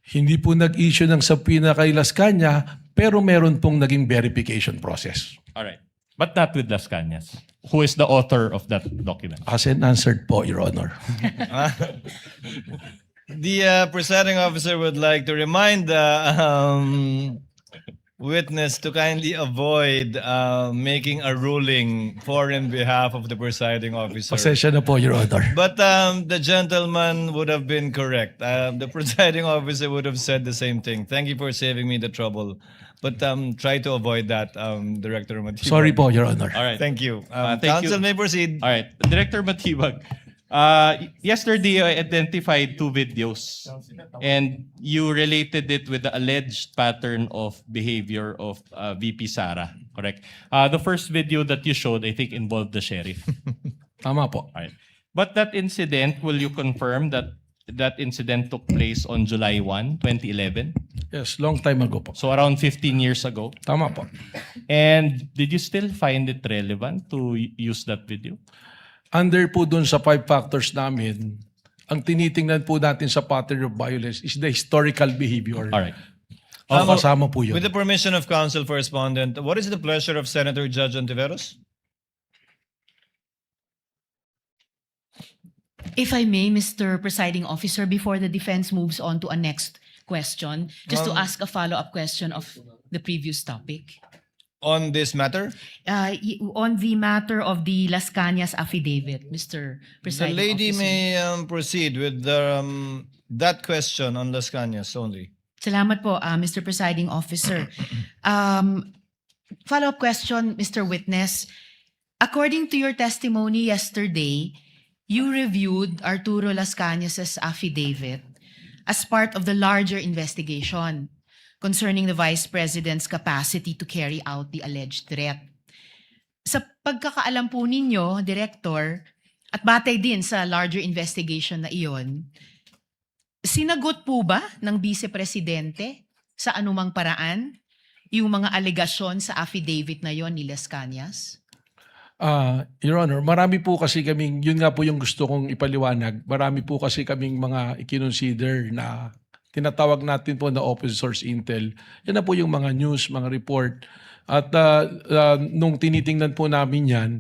Hindi po nag-issue ng subpoena kay Las Cañas, pero meron pong naging verification process. All right. But not with Las Cañas, who is the author of that document. As and answered po, Your Honor. The presiding officer would like to remind the witness to kindly avoid making a ruling for and behalf of the presiding officer. Pasensya na po, Your Honor. But the gentleman would have been correct. The presiding officer would have said the same thing. Thank you for saving me the trouble. But try to avoid that, Director Matibag. Sorry po, Your Honor. All right. Thank you. Thank Council you. may proceed. All right. Director Matibag, yesterday I identified 2 videos and you related it with the alleged pattern of behavior of VP Sara, correct? The first video that you showed, I think, involved the sheriff. Tama po. All right. But that incident, will you confirm that that incident took place on July 1, 2011? Yes, long time ago po. So around 15 years ago. Tama po. And did you still find it relevant to use that video? Under po dun sa 5 factors namin, ang tinitingnan po natin sa pattern of violence is the historical behavior. All right. Kasama po yun. With the permission of council for respondent, what is the pleasure of Senator Judge Ontiveros? If I may, Mr. Presiding Officer, before the defense moves on to a next question, just to ask a follow-up question of the previous topic. On this matter? On the matter of the Las Cañas affidavit, Mr. The Presiding lady Officer. may proceed with that question on Las Cañas only. Salamat po, Mr. Presiding Officer. Follow-up question, Mr. Witness. According to your testimony yesterday, you reviewed Arturo Las Cañas' affidavit as part of the larger investigation concerning the Vice President's capacity to carry out the alleged threat. Sa pagkakaalam po ninyo, Director, at batay din sa larger investigation na iyon, sinagot po ba ng Vice Presidente sa anumang paraan yung mga alegasyon sa affidavit na yon ni Las Cañas? Your Honor, marami po kasi kaming, yun nga po yung gusto kong ipaliwanag, marami po kasi kaming mga i-consider na tinatawag natin po na open source intel. Yan na po yung mga news, mga report. At nung tinitingnan po namin yan,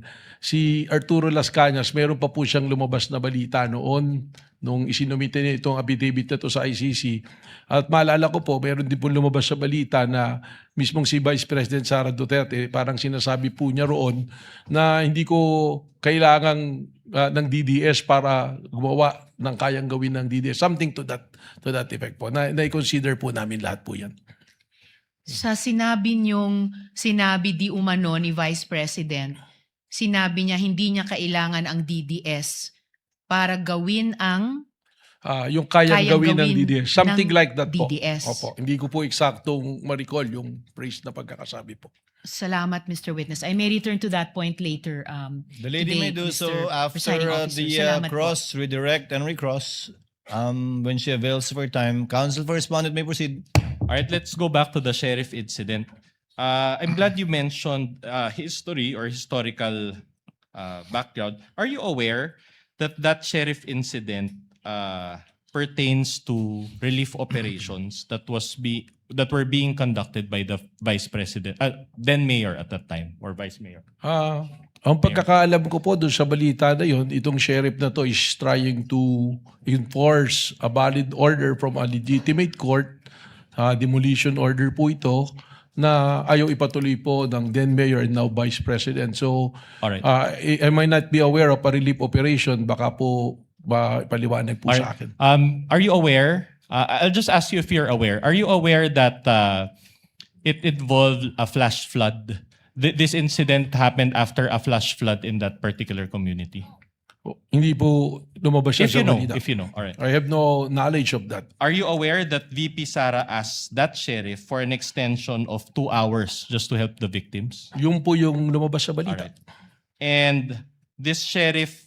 si Arturo Las Cañas, meron pa po siyang lumabas na balita noon nung isinumite niya itong affidavit na to sa ICC. At maalala ko po, meron din po lumabas sa balita na mismong si Vice President Sara Duterte, parang sinasabi po niya roon na hindi ko kailangan ng DDS para gumawa ng kayang gawin ng DDS. Something to that effect po. Na-consider po namin lahat po yan. Sa sinabi di umano ni Vice President, sinabi niya hindi niya kailangan ang DDS para gawin ang Yung kayang gawin ng DDS. Something ng like that po. DDS. Opo. Hindi ko po eksaktong ma-recall yung phrase na pagkakasabi po. Salamat, Mr. Witness. I may return to that point later. The lady may today, do so Mr. after Presiding Officer. the Salamat po. cross, redirect, and recross. When she avails for time, counsel for respondent may proceed. All right, let's go back to the sheriff incident. I'm glad you mentioned history or historical background. Are you aware that that sheriff incident pertains to relief operations that were being conducted by the vice president, then mayor at that time, or vice mayor? Ang pagkakaalam ko po doon sa balita na yun, itong sheriff na to is trying to enforce a valid order from a legitimate court, demolition order po ito, na ayaw ipatuloy po ng then mayor and now vice president. So, Alright. I might not be aware of a relief operation, baka po paliwanag po sa akin. Are you aware? I'll just ask you if you're aware. Are you aware that it involved a flash flood? This incident happened after a flash flood in that particular community. Hindi po lumabas siya If you sa know, balita. if you know. All right. I have no knowledge of that. Are you aware that VP Sara asked that sheriff for an extension of 2 hours just to help the victims? Yung po yung lumabas sa All balita. right. And this sheriff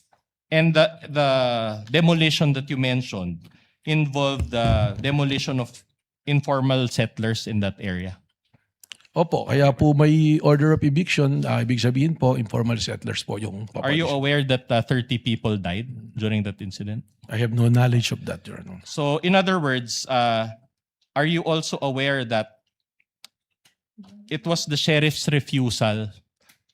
and the demolition that you mentioned involved the demolition of informal settlers in that area. Opo, kaya po may order of eviction, ibig sabihin po, informal settlers po yung Are you papalis. aware that 30 people died during that incident? I have no knowledge of that, Your Honor. So in other words, are you also aware that it was the sheriff's refusal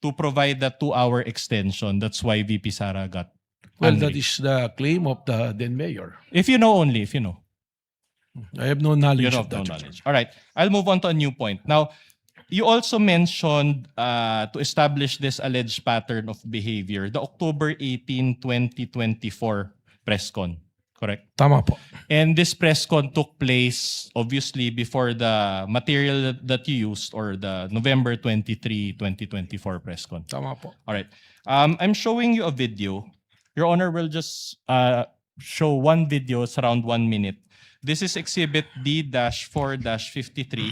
to provide the 2-hour extension? That's why VP Sara got Well, angry. that is the claim of the then mayor. If you know only, if you know. I have no You knowledge have of that. no Your knowledge. All right. I'll move on to a new point. Now, you also mentioned to establish this alleged pattern of behavior, the October 18, 2024 press con, correct? Tama po. And this press con took place obviously before the material that you used or the November 23, 2024 press con. Tama po. All right. I'm showing you a video. Your Honor will just show one video. It's around 1 minute. This is Exhibit D-4-53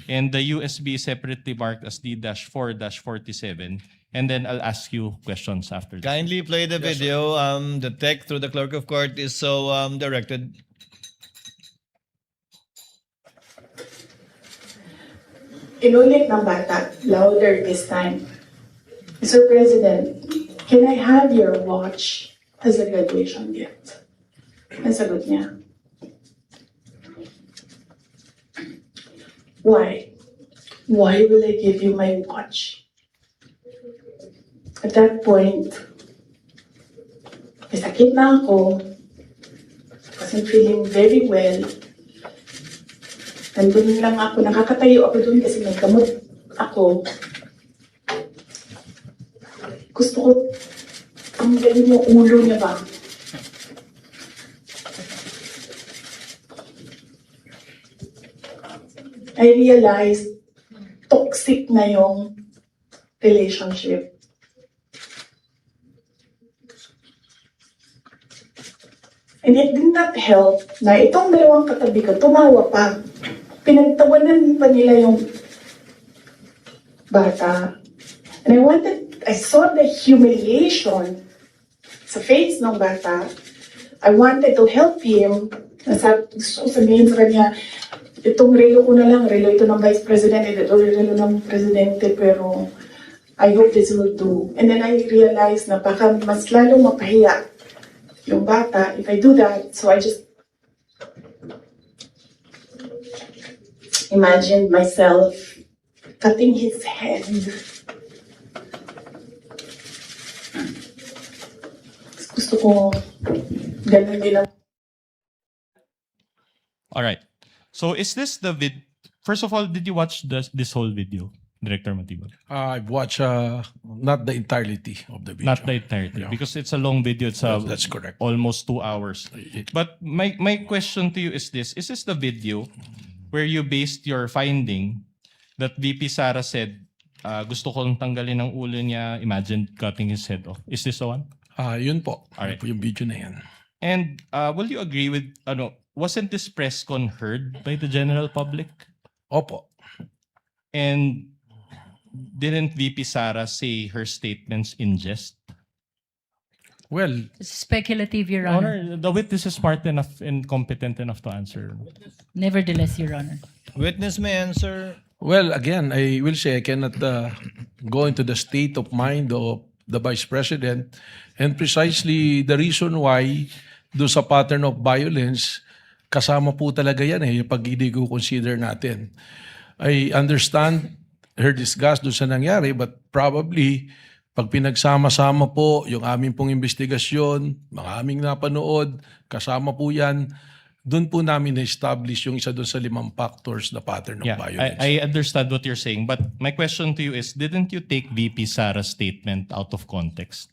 and the USB is separately marked as D-4-47. And then I'll ask you questions after that. Kindly play the video. The tech through the clerk of court is so directed. Inulit ng bata, louder this time. Mr. President, can I have your watch as a graduation gift? Nasagot niya. Why? Why will I give you my watch? At that point, may sakit na ako. Wasn't feeling very well. Nandun lang ako, nakakatayo ako dun kasi may gamot ako. Gusto ko, ang galing yung ulo niya ba? I realized toxic na yung relationship. And it did not help na itong dalawang katabi ko, tumawa pa. Pinagtawanan pa nila yung bata. And I saw the humiliation sa face ng bata. I wanted to help him. Gusto ko sabihin sa kanya, itong relo ko na lang, relo ito ng Vice President, ito relo ng Presidente, pero I hope this will do. And then I realized na baka mas lalong mapahiya yung bata if I do that. So I just imagined myself cutting his head. Gusto ko ganun din ang All right. So is this the First of all, did you watch this whole video, Director Matibag? I've watched not the entirety of the video. Not the entirety, Yeah. because it's a long video. It's That's correct. almost 2 hours. But my question to you is this the video where you based your finding that VP Sara said, gusto kong tanggalin ang ulo niya, imagine cutting his head off. Is this the one? Yun po. Alright. Yun po yung video na yan. And will you agree with, wasn't this press con heard by the general public? Opo. And didn't VP Sara say her statements in jest? Well, It's speculative, Your Honor. Honor, the witness is smart enough and competent enough to answer. Nevertheless, Your Honor. Witness may answer. well, again, I will say I cannot go into the state of mind of the Vice President, and precisely the reason why do sa pattern of violence, kasama po talaga yan yung pag i-consider natin. I understand her disgust doon sa nangyari, but probably Pag pinagsama-sama po yung aming pong investigasyon, mga aming napanood, kasama po yan, doon po namin na-establish yung isa doon sa 5 factors na pattern of Yeah, violence. I understand what you're saying, but my question to you is, didn't you take VP Sara's statement out of context?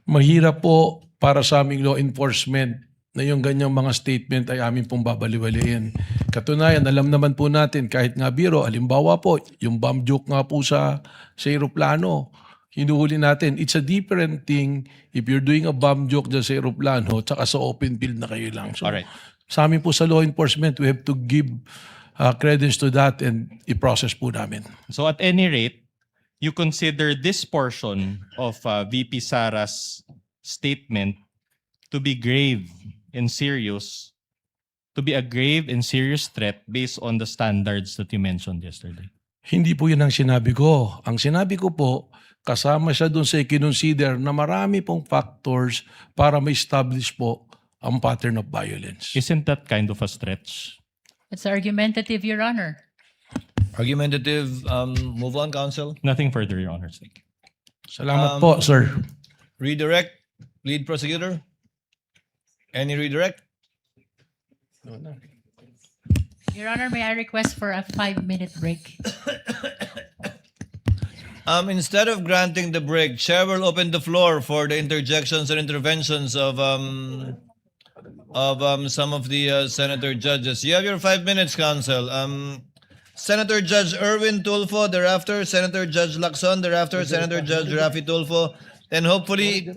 Mahirap po para sa aming law enforcement na yung ganyang mga statement ay amin pong babaliwalain. Katunayan, alam naman po natin, kahit nga biro, halimbawa po, yung bomb joke nga po sa aeroplano, hinuhuli natin. It's a different thing if you're doing a bomb joke dyan sa aeroplano tsaka sa open field na kayo lang. So, Alright. sa amin po sa law enforcement, we have to give credence to that and i-process po namin. So at any rate, you consider this portion of VP Sara's statement to be grave and serious, to be a grave and serious threat based on the standards that you mentioned yesterday. Hindi po yun ang sinabi ko. Ang sinabi ko po, kasama siya doon sa i-consider na marami pong factors para ma-establish po ang pattern of violence. Isn't that kind of a stretch? It's argumentative, Your Honor. Argumentative, move on, counsel. Nothing further, Your Honor. Thank you. Salamat po, sir. Redirect, lead prosecutor. Any redirect? Your Honor, may I request for a 5-minute break? Instead of granting the break, Chair will open the floor for the interjections and interventions of some of the senator judges. You have your 5 minutes, counsel. Senator Judge Erwin Tulfo, thereafter Senator Judge Lacson, thereafter Senator Judge Rafi Tulfo, and hopefully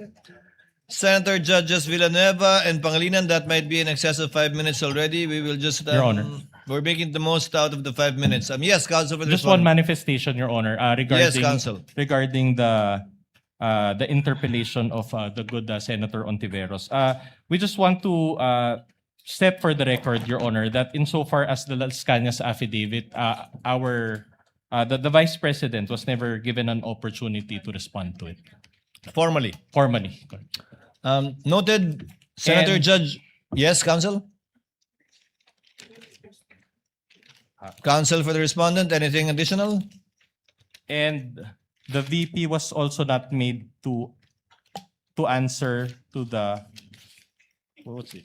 Senator Judges Villanueva and Pangilinan. That might be in excess of 5 minutes already. We will just Your Honor. we're making the most out of the 5 minutes. Yes, counsel. For this Just one manifestation, Your Honor, regarding Counsel. regarding the interpellation of the good Senator Ontiveros. We just want to step for the record, Your Honor, that insofar as the Las Cañas affidavit, the Vice President was never given an opportunity to respond to it Formally. formally. Noted, Senator And- Judge. Yes, counsel. Counsel for the respondent, anything additional? And the VP was also not made to answer to the what's it?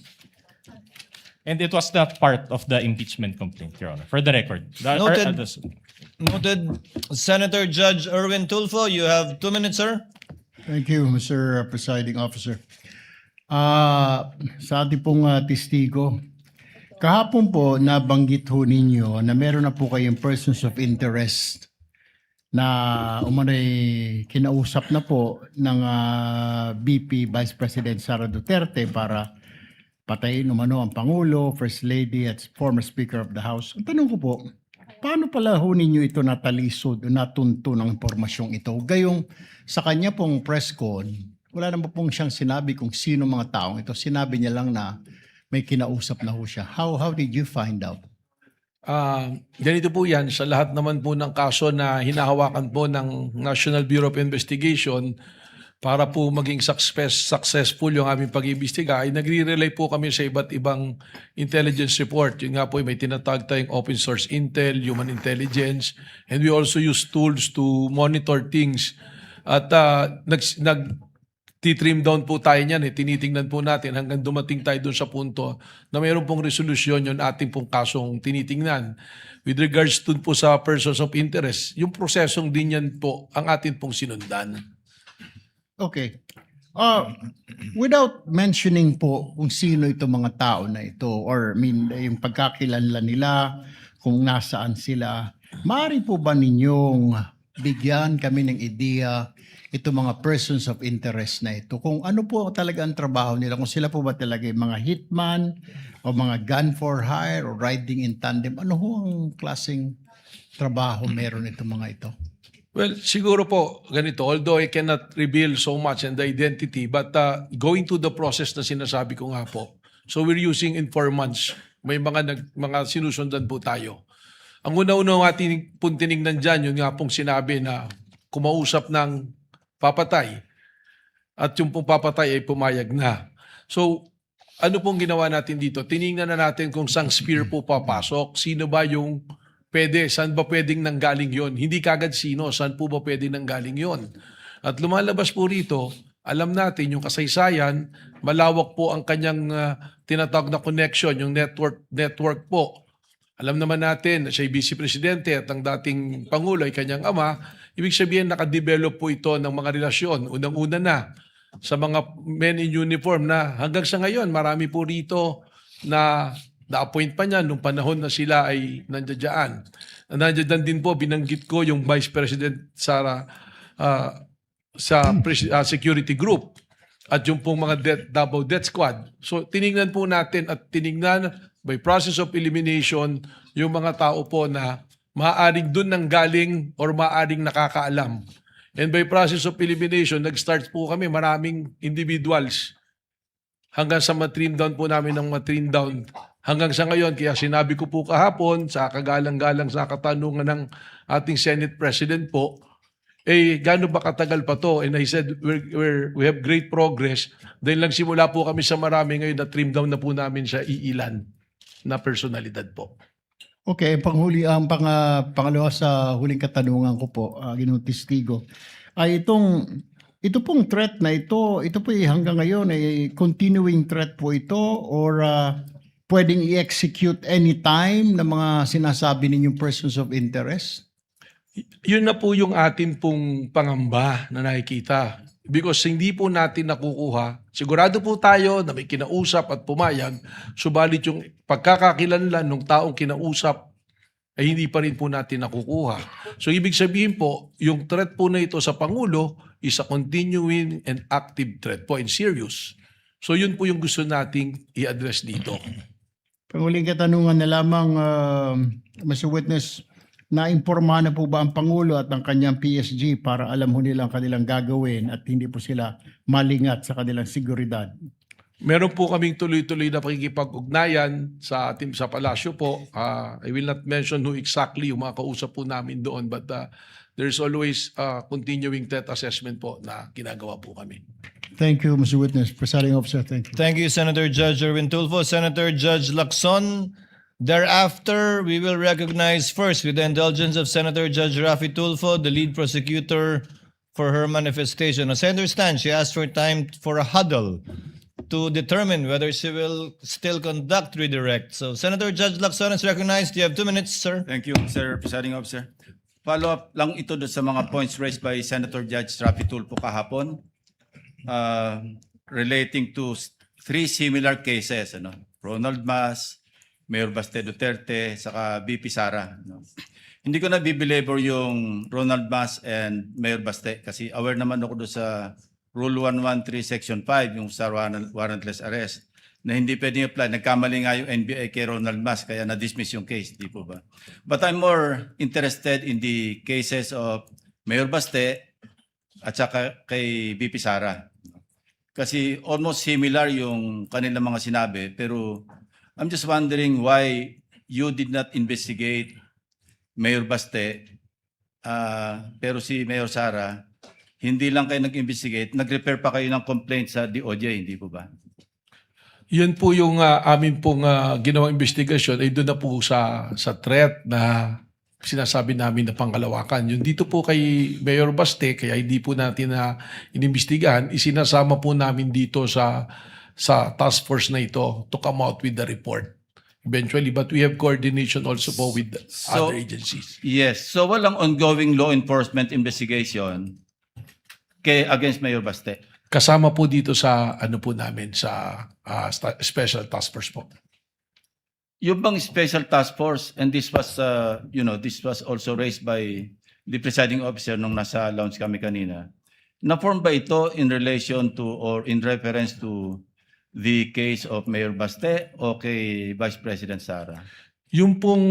And it was not part of the impeachment complaint, Your Honor. For the record. Noted. Noted, Senator Judge Erwin Tulfo, you have 2 minutes, sir. Thank you, Mr. Presiding Officer. Sa ating pong testigo, kahapon po nabanggit ho ninyo na meron na po kayong persons of interest na umanay kinausap na po ng VP Vice President Sara Duterte para patayin umano ang Pangulo, First Lady at former Speaker of the House. Ang tanong ko po, paano pala ho ninyo ito natalisod o natunto ng impormasyong ito? Gayong sa kanya pong press con, wala naman pong siyang sinabi kung sino mga taong ito. Sinabi niya lang na may kinausap na ho siya. How did you find out? Ganito po yan, sa lahat naman po ng kaso na hinahawakan po ng National Bureau of Investigation para po maging successful yung aming pag-iimbestiga, ay nagre-rely po kami sa iba't ibang intelligence report. Yung nga po, may tinatawag tayong open source intel, human intelligence, and we also use tools to monitor things. At nag-trim down po tayo niyan, tinitingnan po natin hanggang dumating tayo dun sa punto na mayroon pong resolusyon yung ating pong kasong tinitingnan. With regards to po sa persons of interest, yung prosesong din yan po ang atin pong sinundan. Okay. Without mentioning po kung sino itong mga tao na ito or yung pagkakilala nila, kung nasaan sila, maaari po ba ninyong bigyan kami ng ideya itong mga persons of interest na ito? Kung ano po talaga ang trabaho nila, kung sila po ba talaga yung mga hitman o mga gun for hire o riding in tandem, ano ho ang klaseng trabaho meron itong mga ito? Well, siguro po ganito, although I cannot reveal so much and the identity, but going to the process na sinasabi ko nga po. So we're using informants. May mga sinusundan po tayo. Ang una-una ating pong tinignan dyan, yun nga pong sinabi na kumausap ng papatay at yung pong papatay ay pumayag na. So ano pong ginawa natin dito? Tinignan na natin kung saan spear po papasok, sino ba yung pwede, saan ba pwedeng nanggaling yon? Hindi kagad sino, saan po ba pwedeng nanggaling yon? At lumalabas po rito, alam natin yung kasaysayan, malawak po ang kanyang tinatawag na connection, yung network po. Alam naman natin na siya ay vice presidente at ang dating pangulo ay kanyang ama. Ibig sabihin nakadevelop po ito ng mga relasyon. Unang-una na sa mga men in uniform na hanggang sa ngayon marami po rito na na-appoint pa niya nung panahon na sila ay nandiyan. Nandiyan din po, binanggit ko yung Vice President sa security group at yung pong mga double death squad. So tiningnan po natin at tiningnan by process of elimination yung mga tao po na maaaring dun nang galing or maaaring nakakaalam. And by process of elimination, nag-start po kami maraming individuals hanggang sa matrim down po namin ng matrim down hanggang sa ngayon. Kaya sinabi ko po kahapon sa kagalang-galang sa katanungan ng ating Senate President po, gaano ba katagal pa to? And I said, we have great progress. Dahil lang simula po kami sa marami ngayon na trim down na po namin sa iilan na personalidad po. Okay, pangalawa sa huling katanungan ko po, Ginoong Testigo, ay ito pong threat na ito po hanggang ngayon ay continuing threat po ito or pwedeng i-execute anytime ng mga sinasabi ninyong persons of interest? Yun na po yung atin pong pangamba na nakikita. Because hindi po natin nakukuha. Sigurado po tayo na may kinausap at pumayag, subalit yung pagkakakilanlan ng taong kinausap ay hindi pa rin po natin nakukuha. So ibig sabihin po, yung threat po na ito sa Pangulo is a continuing and active threat po and serious. So yun po yung gusto nating i-address dito. Panguling katanungan na lamang, Mr. Witness, naimpormahan na po ba ang Pangulo at ang kanyang PSG para alam ho nila ang kanilang gagawin at hindi po sila malingat sa kanilang seguridad? Meron po kaming tuloy-tuloy na pakikipag-ugnayan sa ating sa palasyo po. I will not mention who exactly yung mga kausap po namin doon, but there's always continuing threat assessment po na ginagawa po kami. Thank you, Mr. Witness. Presiding Officer, thank you. Thank you, Senator Judge Erwin Tulfo. Senator Judge Lacson. Thereafter, we will recognize first, with the indulgence of Senator Judge Rafi Tulfo, the lead prosecutor for her manifestation. As I understand, she asked for time for a huddle to determine whether she will still conduct redirect. So, Senator Judge Lacson is recognized. You have 2 minutes, sir. Thank you, Mr. Presiding Officer. Follow-up lang ito doon sa mga points raised by Senator Judge Rafi Tulfo kahapon relating to 3 similar cases. Ronald Mas, Mayor Baste Duterte, saka VP Sara. Hindi ko na bibelabor yung Ronald Mas and Mayor Baste kasi aware naman ako doon sa Rule 113 Section 5, yung sa warrantless arrest, na hindi pwedeng apply. Nagkamali nga yung NBI kay Ronald Mas kaya na-dismiss yung case, di po ba? But I'm more interested in the cases of Mayor Baste at saka kay VP Sara. Kasi almost similar yung kanilang mga sinabi, pero I'm just wondering why you did not investigate Mayor Baste, pero si Mayor Sara, hindi lang kayo nag-investigate, nag-repair pa kayo ng complaint sa DOJ, hindi po ba? Yun po yung amin pong ginawang investigasyon ay doon na po sa threat na sinasabi namin na pangkalawakan. Yung dito po kay Mayor Baste, kaya hindi po natin na inimbestigahan, isinasama po namin dito sa task force na ito to come out with the report eventually. But we have coordination also po with other agencies. Yes. So walang ongoing law enforcement investigation against Mayor Baste? Kasama po dito sa po namin sa special task force po. Yung bang special task force, and this was this was also raised by the presiding officer nung nasa lounge kami kanina, na-form ba ito in relation to or in reference to the case of Mayor Baste o kay Vice President Sara? Yung pong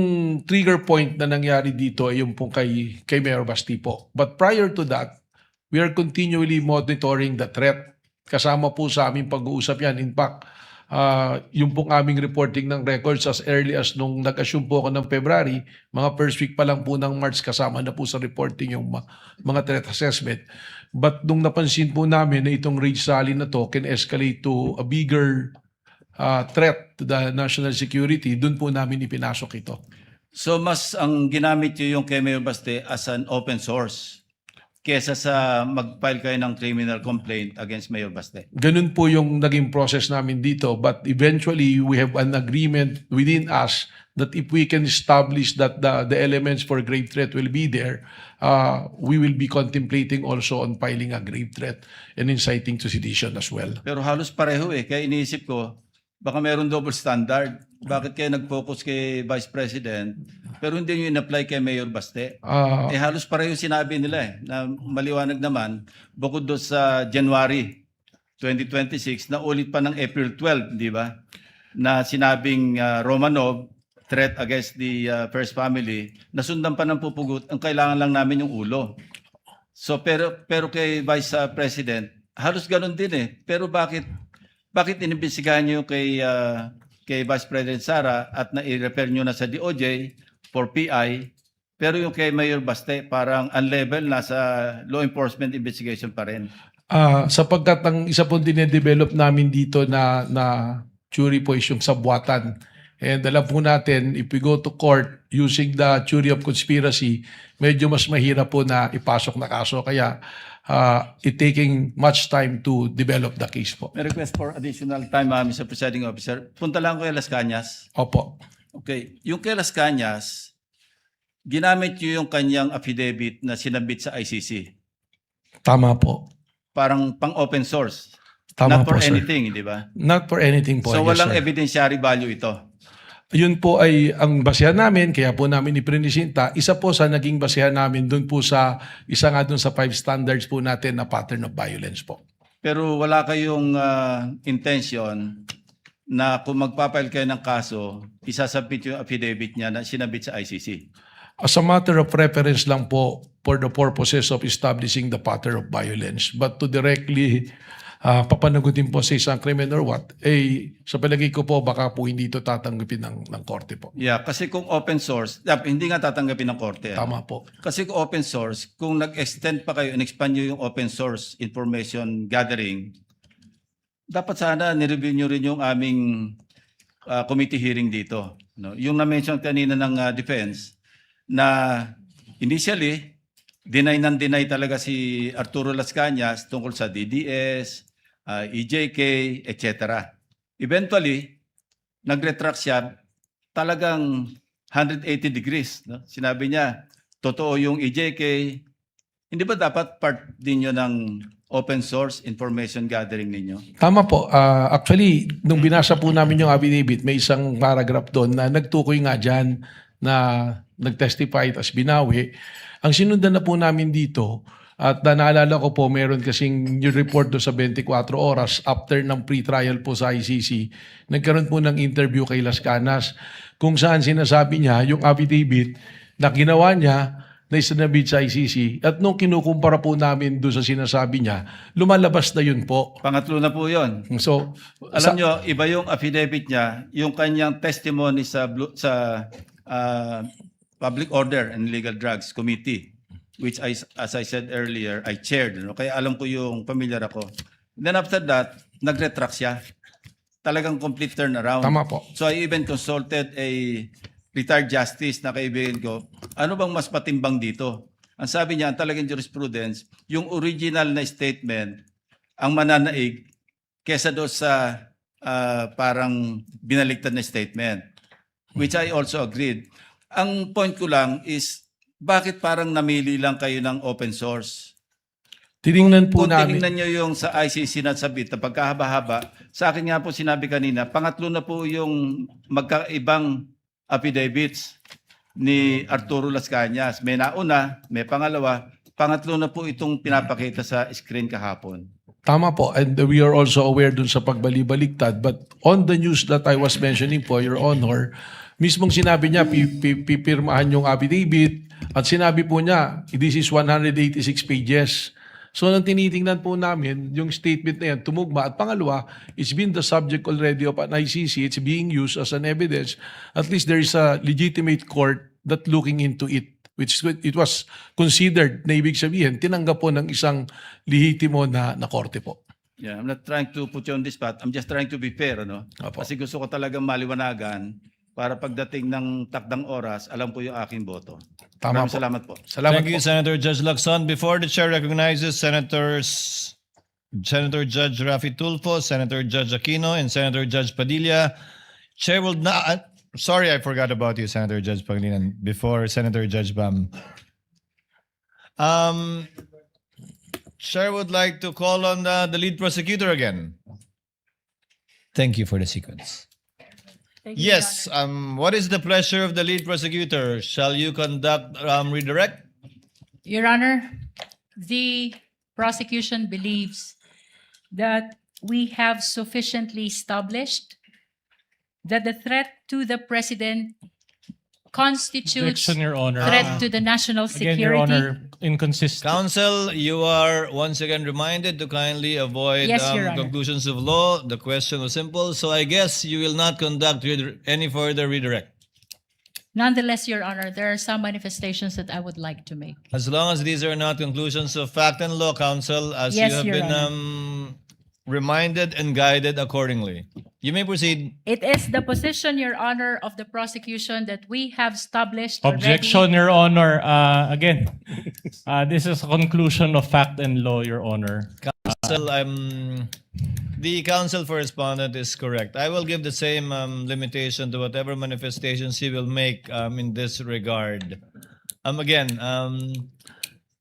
trigger point na nangyari dito ay yung pong kay Mayor Baste po. But prior to that, we are continually monitoring the threat. Kasama po sa aming pag-uusap yan. In fact, yung pong aming reporting ng records as early as nung nag-assume po ako ng February, mga first week pa lang po ng March kasama na po sa reporting yung mga threat assessment. But nung napansin po namin na itong rage rally na to can escalate to a bigger threat to the national security, dun po namin ipinasok ito. So mas ang ginamit nyo yung kay Mayor Baste as an open source? kesa sa mag-file kayo ng criminal complaint against Mayor Baste? Ganun po yung naging process namin dito. But eventually, we have an agreement within us that if we can establish that the elements for grave threat will be there, we will be contemplating also on filing a grave threat and inciting to sedition as well. Pero halos pareho eh. Kaya iniisip ko, baka meron double standard. Bakit kayo nag-focus kay Vice President pero hindi nyo in-apply kay Mayor Baste? Halos pareho sinabi nila eh, na maliwanag naman, bukod doon sa January 2026, na ulit pa ng April 12, di ba? Na sinabing Romanov, threat against the first family, nasundan pa ng pupugot, ang kailangan lang namin yung ulo. So pero kay Vice President, halos ganun din eh. Pero bakit inimbestigahan niyo kay Vice President Sara at na-refer niyo na sa DOJ for PI, pero yung kay Mayor Baste parang unlevel, nasa law enforcement investigation pa rin? Sapagkat ang isa po dinedevelop namin dito na jury po is yung sabwatan. And alam po natin, if we go to court using the theory of conspiracy, medyo mas mahirap po na ipasok na kaso. Kaya it taking much time to develop the case po. May request for additional time, Mr. Presiding Officer. Punta lang ko kay Las Cañas. Opo. Okay. Yung kay Las Cañas, ginamit niyo yung kanyang affidavit na sinabit sa ICC. Tama po. Parang pang-open source. Tama Not for po, sir. anything, di ba? Not for anything po. So yes, walang sir. evidentiary value ito. Yun po ay ang basehan namin, kaya po namin iprinisinta. Isa po sa naging basehan namin dun po sa, isa nga dun sa 5 standards po natin na pattern of violence po. Pero wala kayong intention na kung magpapile kayo ng kaso, isasabit yung affidavit niya na sinabit sa ICC. As a matter of reference lang po for the purposes of establishing the pattern of violence. But to directly papanagutin po sa isang criminal or what, sa palagay ko po baka po hindi ito tatanggapin ng korte po. Yeah, kasi kung open source, hindi nga tatanggapin ng korte. Tama po. Kasi kung open source, kung nag-extend pa kayo and expand nyo yung open source information gathering, dapat sana nireview nyo rin yung aming committee hearing dito. No? Yung na-mention kanina ng defense, na initially, deny talaga si Arturo Las Cañas tungkol sa DDS, EJK, etc. Eventually, nag-retract siya talagang 180 degrees. No? Sinabi niya, totoo yung EJK. Hindi ba dapat part din yun ng open source information gathering ninyo? Tama po. Actually, nung binasa po namin yung affidavit, may isang paragraph doon na nagtukoy nga dyan na nag-testify as binawi. Ang sinundan na po namin dito, at naalala ko po, meron kasing yung report do sa 24 oras after ng pre-trial po sa ICC, nagkaroon po ng interview kay Las Cañas kung saan sinasabi niya yung affidavit na ginawa niya na isinabit sa ICC. At nung kinukumpara po namin doon sa sinasabi niya, lumalabas na yun po. Pangatlo na po yun. So, Alam nyo, iba yung affidavit niya, yung kanyang testimony sa Public Order and Legal Drugs Committee, which as I said earlier, I chaired. No? Kaya alam ko yung familiar ako. Then after that, nag-retract siya. Talagang complete turnaround. Tama po. So I even consulted a retired justice na kaibigan ko, ano bang mas patimbang dito? Ang sabi niya, ang talagang jurisprudence, yung original na statement, ang mananaig, kesa doon sa parang binaliktad na statement. Which I also agreed. Ang point ko lang is, bakit parang namili lang kayo ng open source? tiningnan po Kung namin. tinignan nyo yung sa ICC na sabit na pagkahaba-haba, sa akin nga po sinabi kanina, pangatlo na po yung magkaibang affidavits ni Arturo Las Cañas. May nauna, may pangalawa, pangatlo na po itong pinapakita sa screen kahapon. Tama po, and we are also aware dun sa pagbali-baliktad. But on the news that I was mentioning po, Your Honor, mismong sinabi niya, pipirmahan yung affidavit, at sinabi po niya, this is 186 pages. So nang tinitingnan po namin, yung statement na yan, tumugma. At pangalawa, it's been the subject already of an ICC. It's being used as an evidence. At least there is a legitimate court that looking into it, which it was considered na ibig sabihin, tinanggap po ng isang lehitimo na korte po. Yeah, I'm not trying to put you on the spot. I'm just trying to be fair, no? Apo. Kasi gusto ko talagang maliwanagan para pagdating ng takdang oras, alam ko yung aking boto. Tama Maraming po. salamat po. Salamat Thank you, po. Senator Judge Lacson. Before the chair recognizes Senator Judge Rafi Tulfo, Senator Judge Aquino, and Senator Judge Padilla, chair will not. Sorry, I forgot about you, Senator Judge Pangilinan. Before Senator Judge Bam. Chair would like to call on the lead prosecutor again. Thank you for the sequence. Thank you, Your Yes, what is the pleasure of the lead prosecutor? Shall you conduct redirect? Your Honor, the prosecution believes that we have sufficiently established that the threat to the President constitutes Objection, Your Honor. threat to the national Again, Your security. Honor, inconsistent. Counsel, you are once again reminded to kindly avoid Yes, Your Honor. conclusions of law. The question was simple, so I guess you will not conduct any further redirect. Nonetheless, Your Honor, there are some manifestations that I would like to make. As long as these are not conclusions of fact and law, Counsel, as Yes, you have Your been reminded and guided accordingly. You may proceed. It is the position, Your Honor, of the prosecution that we have established already. Objection, Your Honor. Again, this is a conclusion of fact and law, Your Honor. Counsel, the counsel for respondent is correct. I will give the same limitation to whatever manifestations he will make in this regard.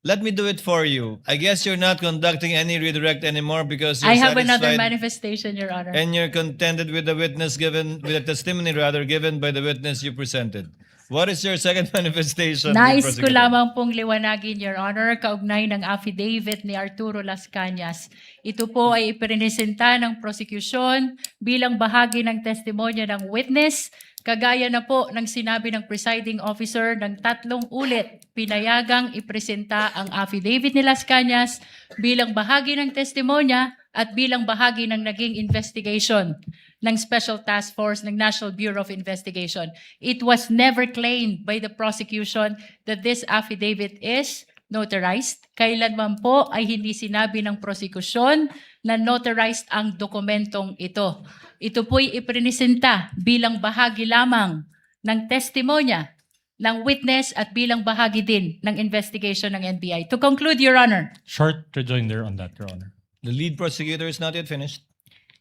Let me do it for you. I guess you're not conducting any redirect anymore because you're I have another satisfied manifestation, Your Honor. and you're contented with the with the testimony given by the witness you presented. What is your second manifestation? Nais Mr. ko Prosecutor? lamang pong liwanagin, Your Honor, kaugnay ng affidavit ni Arturo Las Cañas. Ito po ay ipresenta ng prosecution bilang bahagi ng testimonya ng witness, kagaya na po ng sinabi ng presiding officer ng 3 ulit, pinayagang ipresenta ang affidavit ni Las Cañas bilang bahagi ng testimonya at bilang bahagi ng naging investigation ng Special Task Force ng National Bureau of Investigation. It was never claimed by the prosecution that this affidavit is notarized. Kailanman po ay hindi sinabi ng prosecution na notarized ang dokumentong ito. Ito po'y ipresenta bilang bahagi lamang ng testimonya ng witness at bilang bahagi din ng investigation ng NBI. To conclude, Your Honor. Short rejoinder on that, Your Honor. The lead prosecutor is not yet finished.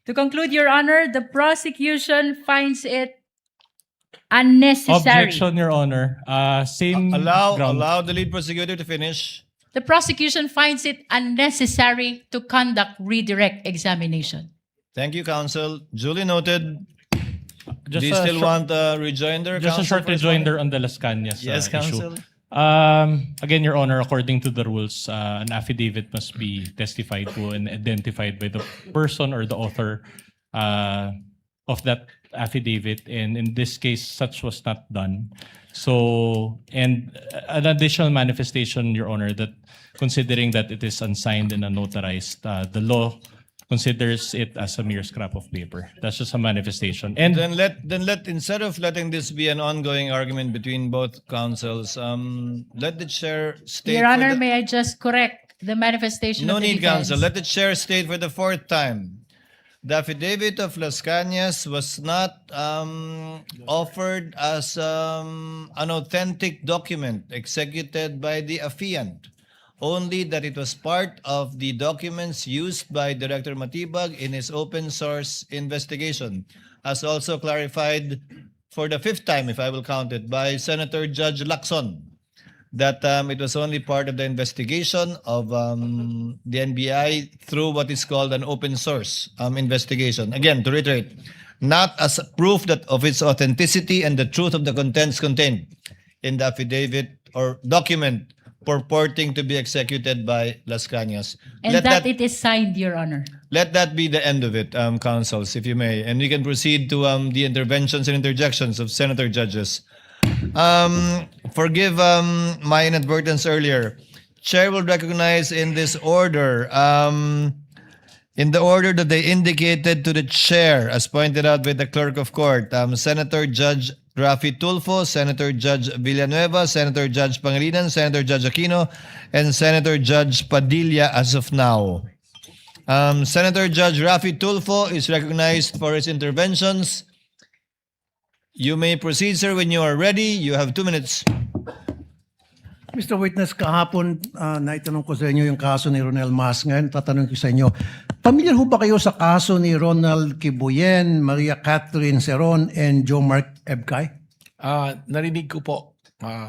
To conclude, Your Honor, the prosecution finds it unnecessary. Objection, Your Honor. Same ground. Allow the lead prosecutor to finish. The prosecution finds it unnecessary to conduct redirect examination. Thank you, counsel. Duly noted. Just Do you a still short- want a rejoinder? Just a counsel, short for rejoinder on the Las Cañas Yes, issue. counsel. Again, Your Honor, according to the rules, an affidavit must be testified to and identified by the person or the author of that affidavit. And in this case, such was not done. So, and an additional manifestation, Your Honor, that considering that it is unsigned and unnotarized, the law considers it as a mere scrap of paper. That's just a manifestation. And Then let instead of letting this be an ongoing argument between both counsels, let the chair state. Your for Honor, the- may I just correct the manifestation No of the need, defense? counsel. Let the chair state for the 4th time. The affidavit of Las Cañas was not offered as an authentic document executed by the affiant. Only that it was part of the documents used by Director Matibag in his open source investigation, as also clarified for the 5th time, if I will count it, by Senator Judge Lacson, that it was only part of the investigation of the NBI through what is called an open source investigation. Again, to reiterate, not as proof that of its authenticity and the truth of the contents contained in the affidavit or document purporting to be executed by Las Cañas. And that it is signed, Your Honor. Let that be the end of it, counsels, if you may. And we can proceed to the interventions and interjections of senator judges. Forgive my inadvertence earlier. Chair will recognize in this order, in the order that they indicated to the chair, as pointed out by the clerk of court, Senator Judge Rafi Tulfo, Senator Judge Villanueva, Senator Judge Pangilinan, Senator Judge Aquino, and Senator Judge Padilla as of now. Senator Judge Rafi Tulfo is recognized for his interventions. You may proceed, sir, when you are ready. You have 2 minutes. Mr. Witness, kahapon naitanong ko sa inyo yung kaso ni Ronel Mas. Ngayon, tatanong ko sa inyo, pamilyar ho ba kayo sa kaso ni Ronald Kibuyen, Maria Catherine Seron, and Joe Mark Ebcay? Narinig ko po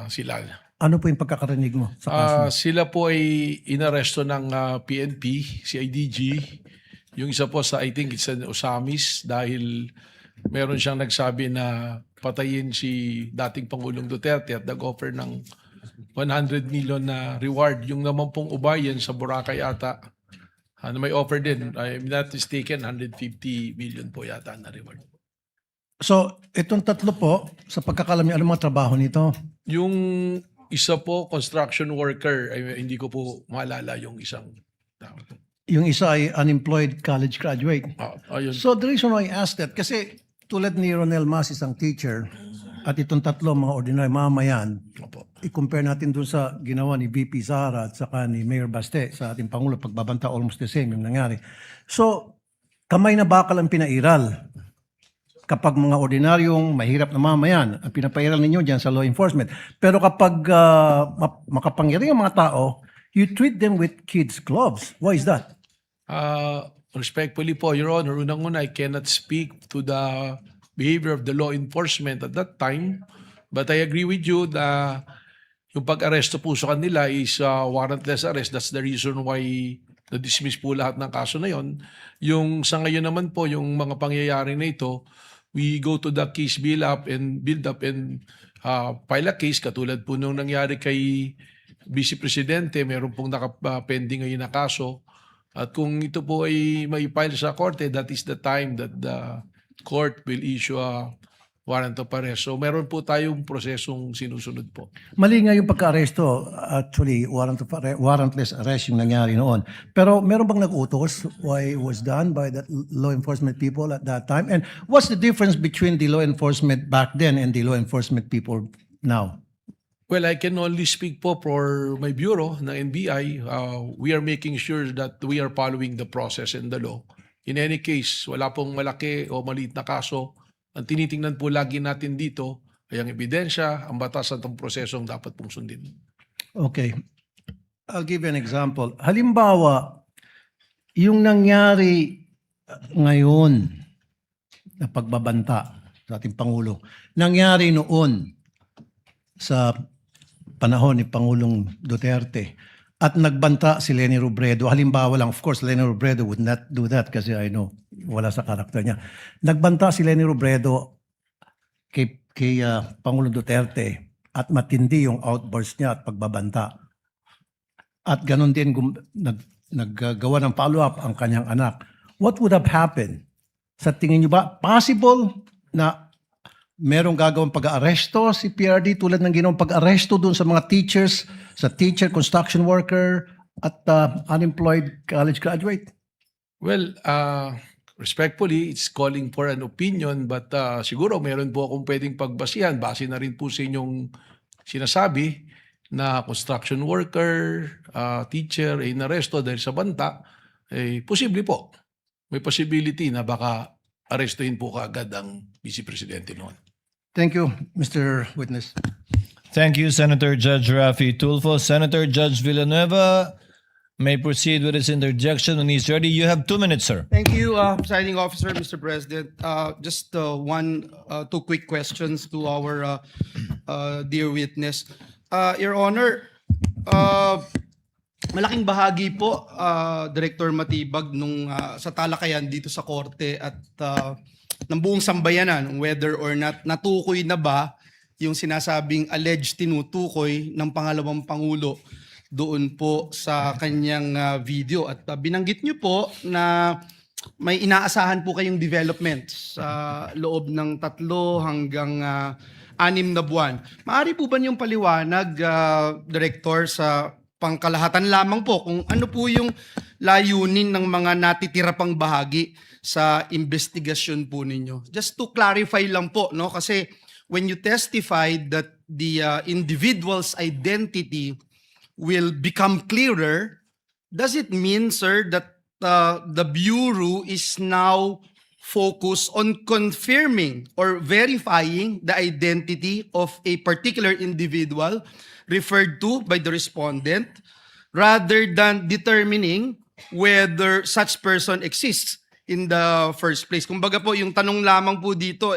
sila. Ano po yung pagkakarinig mo sa kaso? Sila po ay inaresto ng PNP, CIDG. Yung isa po sa, I think it's an Osamis dahil meron siyang nagsabi na patayin si dating Pangulong Duterte at nag-offer ng 100 million na reward. Yung naman pong ubayan sa Boracay yata, may offer din. I'm not mistaken, 150 million po yata na reward. So, itong tatlo po, sa pagkakalam niyo, ano mga trabaho nito? Yung isa po, construction worker, hindi ko po maalala yung isang tao. Yung isa ay unemployed college graduate. Ayun. So the reason why I asked that, kasi tulad ni Ronel Mas, isang teacher, at itong tatlo, mga ordinary mamayan, i-compare natin dun sa ginawa ni VP Sara at saka ni Mayor Baste sa ating Pangulo, pagbabanta, almost the same yung nangyari. So, kamay na bakal ang pinairal. Kapag mga ordinaryong mahirap na mamayan, ang pinapairal ninyo dyan sa law enforcement. Pero kapag makapangyarihan ang mga tao, you treat them with kids' gloves. Why is that? Respectfully po, Your Honor, unang-una, I cannot speak to the behavior of the law enforcement at that time. But I agree with you na yung pag-aresto po sa kanila is warrantless arrest. That's the reason why na-dismiss po lahat ng kaso na yon. Yung sa ngayon naman po, yung mga pangyayari na ito, we go to the case build up and file a case katulad po nung nangyari kay Vice Presidente, meron pong nakapending ngayon na kaso. At kung ito po ay may file sa korte, that is the time that the court will issue a warrant of arrest. So meron po tayong prosesong sinusunod po. Mali nga yung pagka-aresto. Actually, warrantless arrest yung nangyari noon. Pero meron bang nag-utos why it was done by the law enforcement people at that time? And what's the difference between the law enforcement back then and the law enforcement people now? Well, I can only speak po for my bureau ng NBI. We are making sure that we are following the process and the law. In any case, wala pong malaki o maliit na kaso. Ang tinitingnan po lagi natin dito ay ang ebidensya, ang batas at ang prosesong dapat pong sundin. Okay. I'll give you an example. Halimbawa, yung nangyari ngayon na pagbabanta sa ating Pangulo, nangyari noon sa panahon ni Pangulong Duterte at nagbanta si Leni Robredo. Halimbawa lang, of course, Leni Robredo would not do that kasi I know, wala sa karakter niya. Nagbanta si Leni Robredo kay Pangulong Duterte at matindi yung outburst niya at pagbabanta. At ganun din naggagawa ng follow-up ang kanyang anak. What would have happened? Sa tingin niyo ba, possible na merong gagawang pag-aaresto si PRD tulad ng ginawang pag-aaresto doon sa mga teachers, sa teacher, construction worker, at unemployed college graduate? Well, respectfully, it's calling for an opinion but siguro meron po akong pwedeng pagbasihan. Base na rin po sa inyong sinasabi na construction worker, teacher, ay inaresto dahil sa banta. Posible po. May possibility na baka arestuhin po kaagad ang Vice Presidente noon. Thank you, Mr. Witness. Thank you, Senator Judge Rafi Tulfo. Senator Judge Villanueva may proceed with his interjection when he's ready. You have 2 minutes, sir. Thank you, Presiding Officer, Mr. President. Just two quick questions to our dear witness. Your Honor, malaking bahagi po, Director Matibag, nung sa talakayan dito sa korte at ng buong sambayanan, whether or not natukoy na ba yung sinasabing alleged tinutukoy ng pangalawang Pangulo doon po sa kanyang video. At binanggit niyo po na may inaasahan po kayong development sa loob ng 3 hanggang 6 na buwan. Maaari po ba niyong paliwanag, Director, sa pangkalahatan lamang po kung ano po yung layunin ng mga natitira pang bahagi sa investigasyon po ninyo? Just to clarify lang po, no? Kasi when you testified that the individual's identity will become clearer, does it mean, sir, that the Bureau is now focused on confirming or verifying the identity of a particular individual referred to by the respondent rather than determining whether such person exists in the first place. Kumbaga po, yung tanong lamang po dito,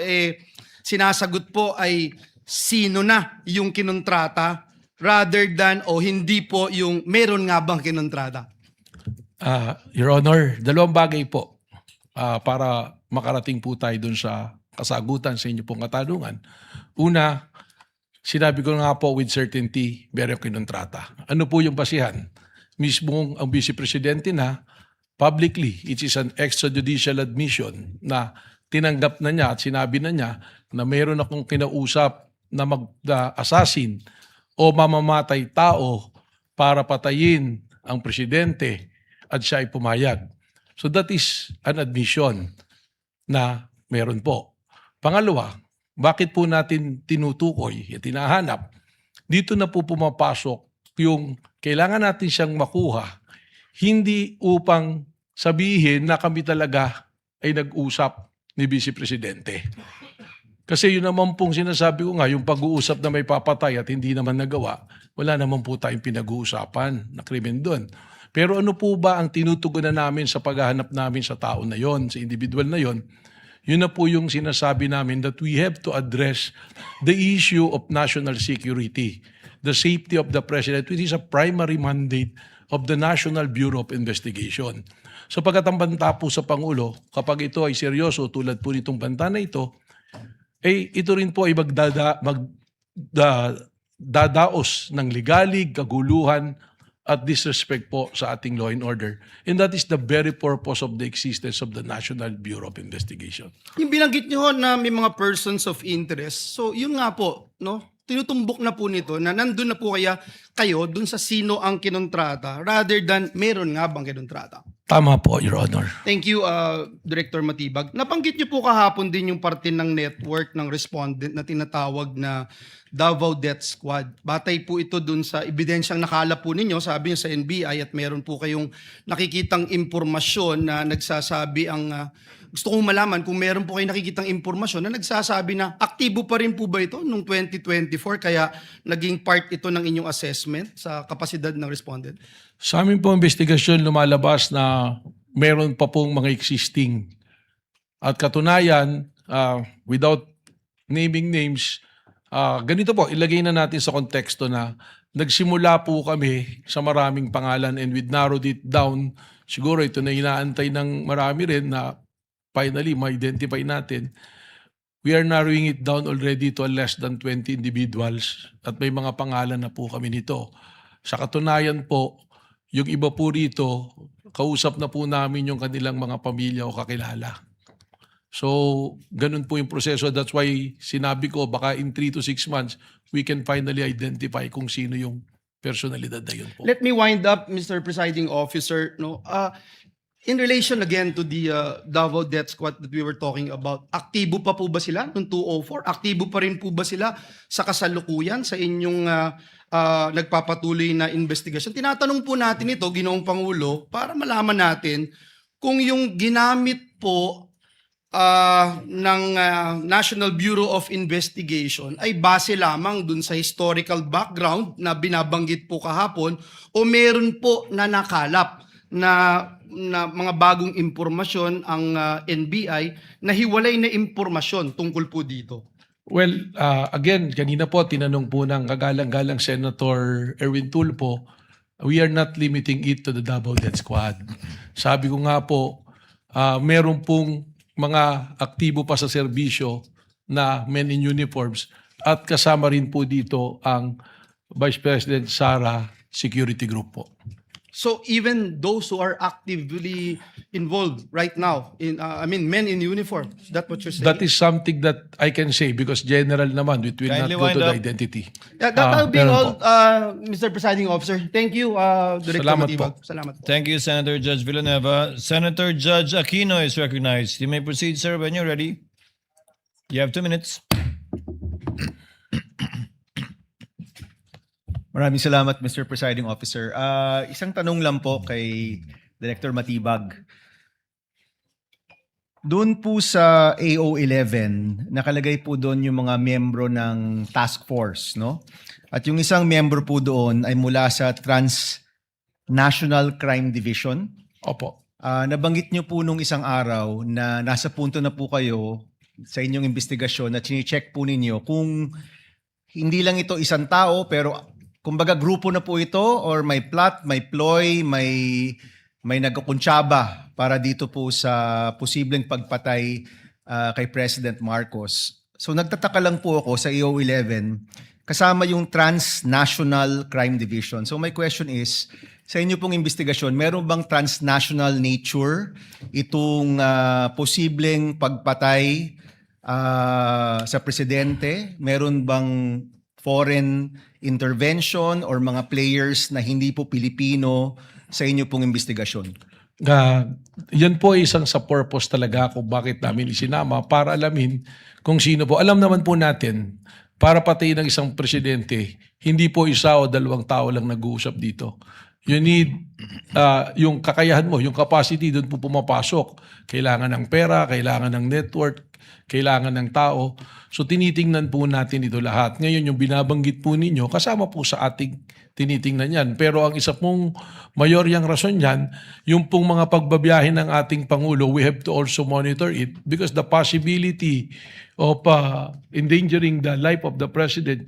sinasagot po ay sino na yung kinontrata rather than hindi po yung meron nga bang kinontrata. Your Honor, dalawang bagay po para makarating po tayo dun sa kasagutan sa inyo pong katanungan. Una, sinabi ko nga po with certainty, meron kinontrata. Ano po yung basihan? Mismong ang Vice Presidente na publicly, it is an extrajudicial admission na tinanggap na niya at sinabi na niya na meron akong kinausap na mag-assassin o mamamatay tao para patayin ang presidente at siya ay pumayag. So that is an admission na meron po. Pangalawa, bakit po natin tinutukoy, tinahanap? Dito na po pumapasok yung kailangan natin siyang makuha, hindi upang sabihin na kami talaga ay nag-usap ni Vice Presidente. Kasi yun naman pong sinasabi ko nga, yung pag-uusap na may papatay at hindi naman nagawa, wala naman po tayong pinag-uusapan na krimen doon. Pero ano po ba ang tinutugunan namin sa paghahanap namin sa tao na yon, sa individual na yon? Yun na po yung sinasabi namin that we have to address the issue of national security, the safety of the President, which is a primary mandate of the National Bureau of Investigation. So pagkat ang banta po sa Pangulo, kapag ito ay seryoso tulad po nitong banta na ito, ito rin po ay magdadaos ng ligalig, kaguluhan, at disrespect po sa ating law and order. And that is the very purpose of the existence of the National Bureau of Investigation. Yung binanggit nyo na may mga persons of interest, so yun nga po, no? Tinutumbok na po nito na nandun na po kayo dun sa sino ang kinontrata rather than meron nga bang kinontrata. Tama po, Your Honor. Thank you, Director Matibag. Nabanggit niyo po kahapon din yung parte ng network ng respondent na tinatawag na Davao Death Squad. Batay po ito dun sa ebidensyang nakalap po ninyo, sabi niyo sa NBI, at meron po kayong nakikitang impormasyon na nagsasabi gusto kong malaman kung meron po kayong nakikitang impormasyon na nagsasabi na aktibo pa rin po ba ito noong 2024 kaya naging part ito ng inyong assessment sa kapasidad ng respondent? Sa amin po investigasyon lumalabas na meron pa pong mga existing. At katunayan, without naming names, ganito po, ilagay na natin sa konteksto na nagsimula po kami sa maraming pangalan and we narrowed it down. Siguro ito na inaantay ng marami rin na finally ma-identify natin. We are narrowing it down already to less than 20 individuals at may mga pangalan na po kami nito. Sa katunayan po, yung iba po rito, kausap na po namin yung kanilang mga pamilya o kakilala. So, ganun po yung proseso. That's why sinabi ko, baka in 3 to 6 months, we can finally identify kung sino yung personalidad na yun po. Let me wind up, Mr. Presiding Officer. In relation again to the Davao Death Squad that we were talking about, aktibo pa po ba sila noong 204? Aktibo pa rin po ba sila sa kasalukuyan sa inyong nagpapatuloy na investigasyon? Tinatanong po natin ito, Ginoong Pangulo, para malaman natin kung yung ginamit po ng National Bureau of Investigation ay base lamang dun sa historical background na binabanggit po kahapon o meron po na nakalap na mga bagong impormasyon ang NBI na hiwalay na impormasyon tungkol po dito? Well, again, kanina po tinanong po ng kagalang-galang Senator Erwin Tulfo, we are not limiting it to the Davao Death Squad. Sabi ko nga po, meron pong mga aktibo pa sa serbisyo na men in uniforms at kasama rin po dito ang Vice President Sara Security Group po. So even those who are actively involved right now, men in uniform, is that what you're saying? That is something that I can say because general naman, it will Kindly not go wind to the up. identity. That will be meron all, po. Mr. Presiding Officer. Thank you, Director Salamat Matibag. po. Salamat po. Thank you, Senator Judge Villanueva. Senator Judge Aquino is recognized. You may proceed, sir, when you're ready. You have 2 minutes. Maraming salamat, Mr. Presiding Officer. Isang tanong lang po kay Director Matibag. Doon po sa AO11, nakalagay po doon yung mga miyembro ng task force, no? At yung isang miyembro po doon ay mula sa Transnational Crime Division. Opo. Nabanggit niyo po nung isang araw na nasa punto na po kayo sa inyong investigasyon na chine-check po ninyo kung hindi lang ito isang tao pero kumbaga grupo na po ito or may plot, may ploy, may nagkukuntsaba para dito po sa posibleng pagpatay kay President Marcos. So nagtataka lang po ako sa AO11 kasama yung Transnational Crime Division. So my question is, sa inyo pong investigasyon, meron bang transnational nature itong posibleng pagpatay sa presidente? Meron bang foreign intervention or mga players na hindi po Pilipino sa inyo pong investigasyon? Yan po ay isang sa purpose talaga kung bakit namin isinama para alamin kung sino po. Alam naman po natin, para patayin ng isang presidente, hindi po isa o dalawang tao lang nag-uusap dito. You need yung kakayahan mo, yung capacity doon po pumapasok. Kailangan ng pera, kailangan ng network, kailangan ng tao. So tinitingnan po natin ito lahat. Ngayon yung binabanggit po ninyo, kasama po sa ating tinitingnan yan. Pero ang isa pong mayoryang rason yan, yung pong mga pagbabiyahe ng ating Pangulo, we have to also monitor it because the possibility of endangering the life of the President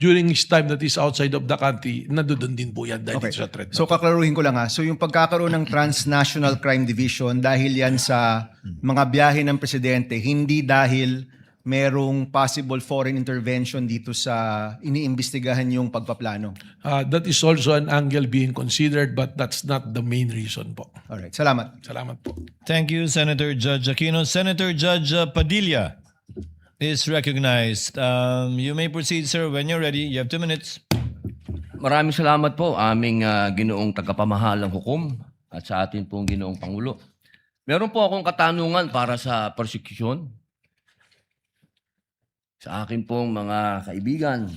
during his time that is outside of the country, nandoon din po yan dahil sa threat. So kaklaruhin ko lang ha. So yung pagkakaroon ng Transnational Crime Division dahil yan sa mga biyahe ng presidente, hindi dahil merong possible foreign intervention dito sa iniimbestigahan yung pagpaplano. That is also an angle being considered but that's not the main reason po. Alright, salamat. Salamat po. Thank you, Senator Judge Aquino. Senator Judge Padilla is recognized. You may proceed, sir, when you're ready. You have 2 minutes. Maraming salamat po aming ginoong tagapamahalang hukom at sa atin pong ginoong Pangulo. Meron po akong katanungan para sa prosecution. Sa akin pong mga kaibigan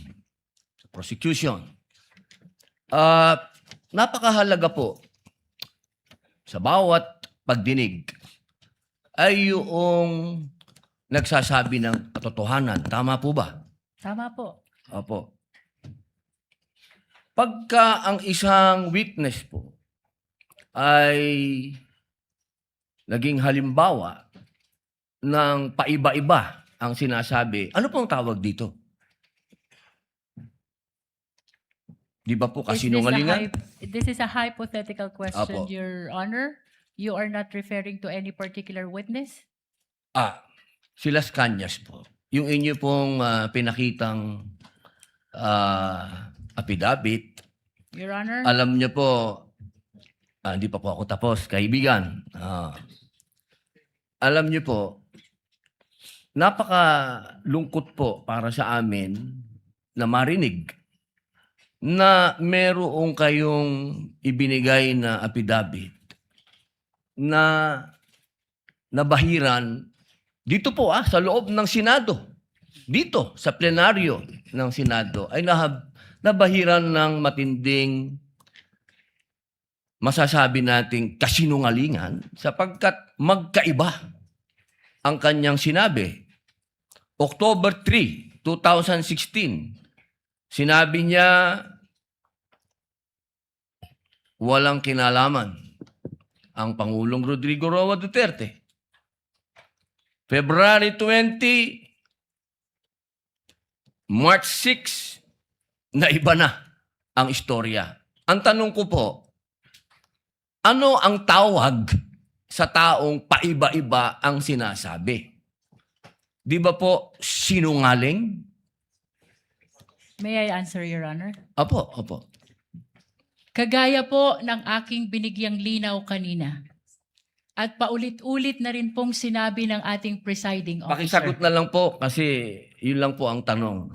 sa prosecution. Napakahalaga po sa bawat pagdinig ay yung nagsasabi ng katotohanan. Tama po ba? Tama po. Opo. Pagka ang isang witness po ay naging halimbawa ng paiba-iba ang sinasabi, ano pong tawag dito? Di ba po kasinungalingan? This is a hypothetical question, Apo. Your Honor. You are not referring to any particular witness? Si Las Cañas po. Yung inyo pong pinakitang affidavit, Your Honor? alam niyo po, hindi pa po ako tapos, kaibigan. Alam niyo po, napakalungkot po para sa amin na marinig na merong kayong ibinigay na affidavit na nabahiran dito po sa loob ng Senado. Dito sa plenaryo ng Senado ay nabahiran ng matinding masasabi nating kasinungalingan sapagkat magkaiba ang kanyang sinabi. October 3, 2016, sinabi niya walang kinalaman ang Pangulong Rodrigo Roa Duterte. February 20, March 6, na iba na ang istorya. Ang tanong ko po, ano ang tawag sa taong paiba-iba ang sinasabi? Di ba po sinungaling? May I answer, Your Honor? Opo. Kagaya po ng aking binigyang linaw kanina. At paulit-ulit na rin pong sinabi ng ating presiding officer. Pakisagot na lang po kasi yun lang po ang tanong.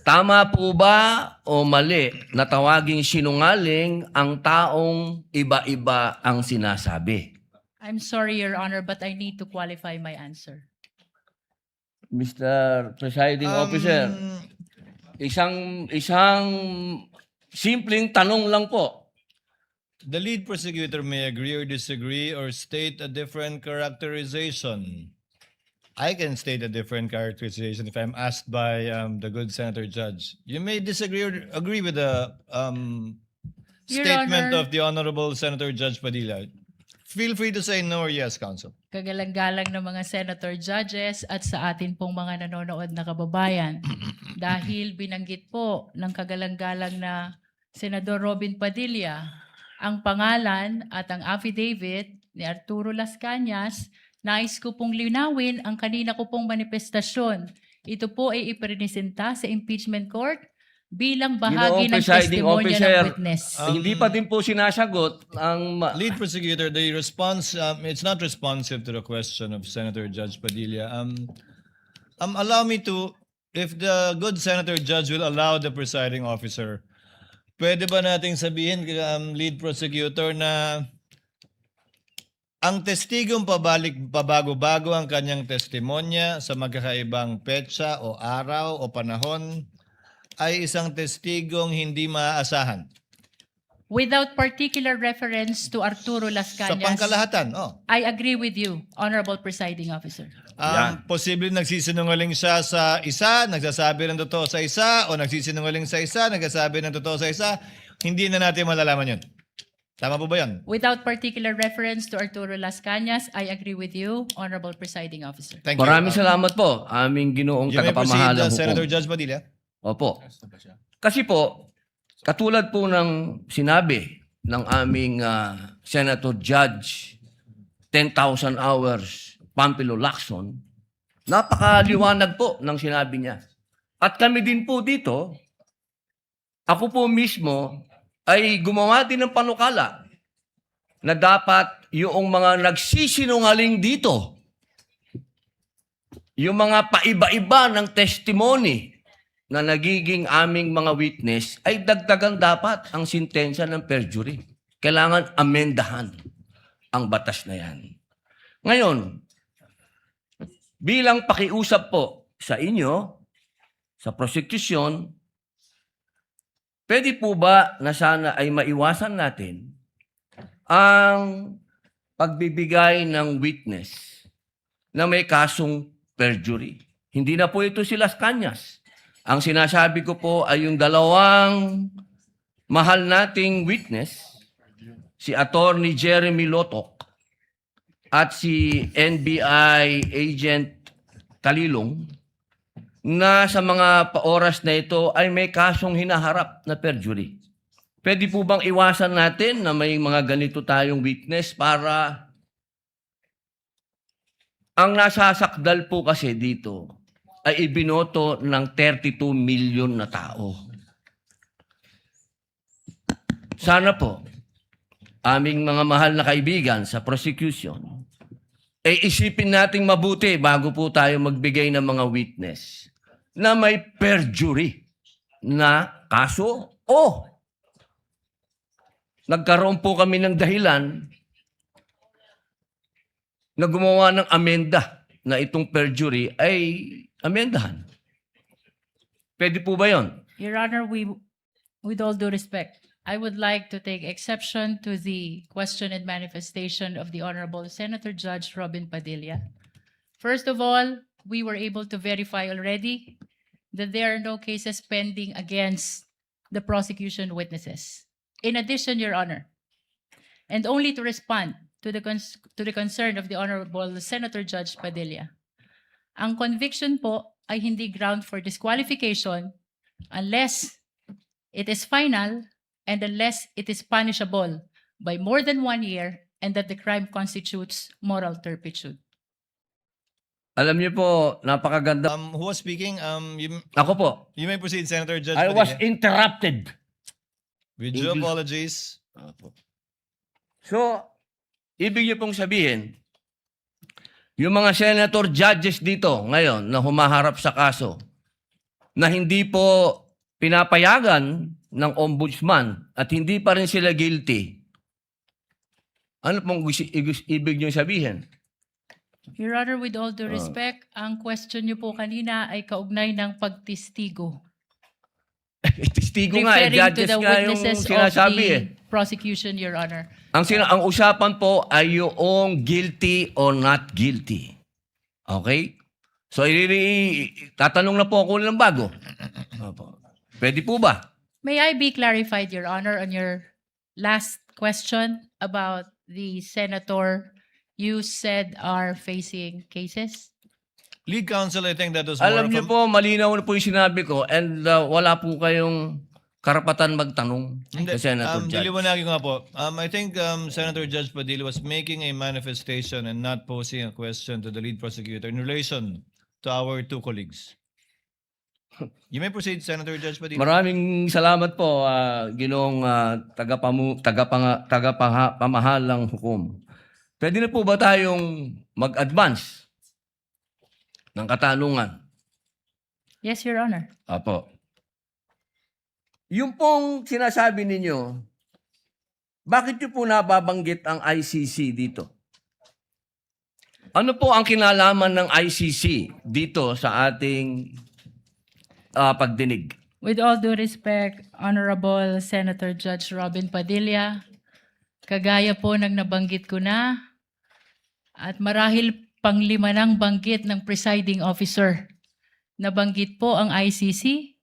Tama po ba o mali na tawaging sinungaling ang taong iba-iba ang sinasabi? I'm sorry, Your Honor, but I need to qualify my answer. Mr. Presiding Officer, isang simpleng tanong lang po. The lead prosecutor may agree or disagree or state a different characterization. I can state a different characterization if I'm asked by the good Senator Judge. You may disagree or agree with the Your statement Honor. of the Honorable Senator Judge Padilla. Feel free to say no or yes, Counsel. Kagalang-galang ng mga senator judges at sa atin pong mga nanonood na kababayan. Dahil binanggit po ng kagalang-galang na Senador Robin Padilla ang pangalan at ang affidavit ni Arturo Las Cañas, nais ko pong linawin ang kanina ko pong manifestasyon. Ito po ay ipresenta sa impeachment court bilang bahagi ng Presiding testimonya Officer, ng witness. hindi pa din po sinasagot ang Lead prosecutor, the response, it's not responsive to the question of Senator Judge Padilla. Allow me to, if the good Senator Judge will allow the presiding officer, pwede ba nating sabihin, lead prosecutor, na ang testigong pabago-bago ang kanyang testimonya sa magkakaibang petsa o araw o panahon ay isang testigong hindi maaasahan. Without particular reference to Arturo Las Sa Cañas, pangkalahatan, I agree with you, Honorable Presiding Officer. Posible nagsisinungaling siya sa isa, nagsasabi ng totoo sa isa, o nagsisinungaling sa isa, nagsasabi ng totoo sa isa, hindi na natin malalaman yun. Tama po ba yan? Without particular reference to Arturo Las Cañas, I agree with you, Honorable Presiding Officer. Thank you. Maraming salamat po, aming ginoong You may proceed, tagapamahalang Senator hukom. Judge Padilla. Opo. Kasi po, katulad po ng sinabi ng aming Senator Judge, 10,000 hours, Pampilo Lacson, napakaliwanag po ng sinabi niya. At kami din po dito, ako po mismo ay gumawa din ng panukala na dapat yung mga nagsisinungaling dito, yung mga paiba-iba ng testimony na nagiging aming mga witness, ay dagdagan dapat ang sintensya ng perjury. Kailangan amendahan ang batas na yan. Ngayon, bilang pakiusap po sa inyo, sa prosecution, pwede po ba na sana ay maiwasan natin ang pagbibigay ng witness na may kasong perjury? Hindi na po ito si Las Cañas. Ang sinasabi ko po ay yung dalawang mahal nating witness, si Attorney Jeremy Lotok at si NBI Agent Talilong, na sa mga oras na ito ay may kasong hinaharap na perjury. Pwede po bang iwasan natin na may mga ganito tayong witness para ang nasasakdal po kasi dito ay ibinoto ng 32 million na tao. Sana po, aming mga mahal na kaibigan sa prosecution, ay isipin nating mabuti bago po tayo magbigay ng mga witness na may perjury na kaso o nagkaroon po kami ng dahilan na gumawa ng amenda na itong perjury ay amendahan. Pwede po ba yun? Your Honor, with all due respect, I would like to take exception to the question and manifestation of the Honorable Senator Judge Robin Padilla. First of all, we were able to verify already that there are no cases pending against the prosecution witnesses. In addition, Your Honor, and only to respond to the concern of the Honorable Senator Judge Padilla, ang conviction po ay hindi ground for disqualification unless it is final and unless it is punishable by more than 1 year and that the crime constitutes moral turpitude. Alam niyo po, napakaganda. Who was speaking? Ako po. You may proceed, Senator Judge I was Padilla. interrupted. With due apologies. So, ibig niyo pong sabihin, yung mga senator judges dito ngayon na humaharap sa kaso na hindi po pinapayagan ng ombudsman at hindi pa rin sila guilty, ano pong ibig niyo sabihin? Your Honor, with all due respect, ang question niyo po kanina ay kaugnay ng pagtistigo. Testigo nga, Referring to judges the nga yung witnesses of sinasabi the eh. prosecution, Your Honor. Ang usapan po ay yung guilty or not guilty. Okay? So, tatanong na po ako ng bago. Opo. Pwede po ba? May I be clarified, Your Honor, on your last question about the senator you said are facing cases? Lead counsel, I think that was more Alam of niyo a- po, malinaw na po yung sinabi ko and wala po kayong karapatan magtanong Hindi, sa Senator Judge. diliwanagin ko nga po. I think Senator Judge Padilla was making a manifestation and not posing a question to the lead prosecutor in relation to our two colleagues. You may proceed, Senator Judge Padilla. Maraming salamat po, Ginoong tagapamahalang hukom. Pwede na po ba tayong mag-advance ng katanungan? Yes, Your Honor. Apo. Yung pong sinasabi ninyo, bakit nyo po nababanggit ang ICC dito? Ano po ang kinalaman ng ICC dito sa ating pagdinig? With all due respect, Honorable Senator Judge Robin Padilla, kagaya po ng nabanggit ko na, at marahil panglima ng banggit ng presiding officer, nabanggit po ang ICC,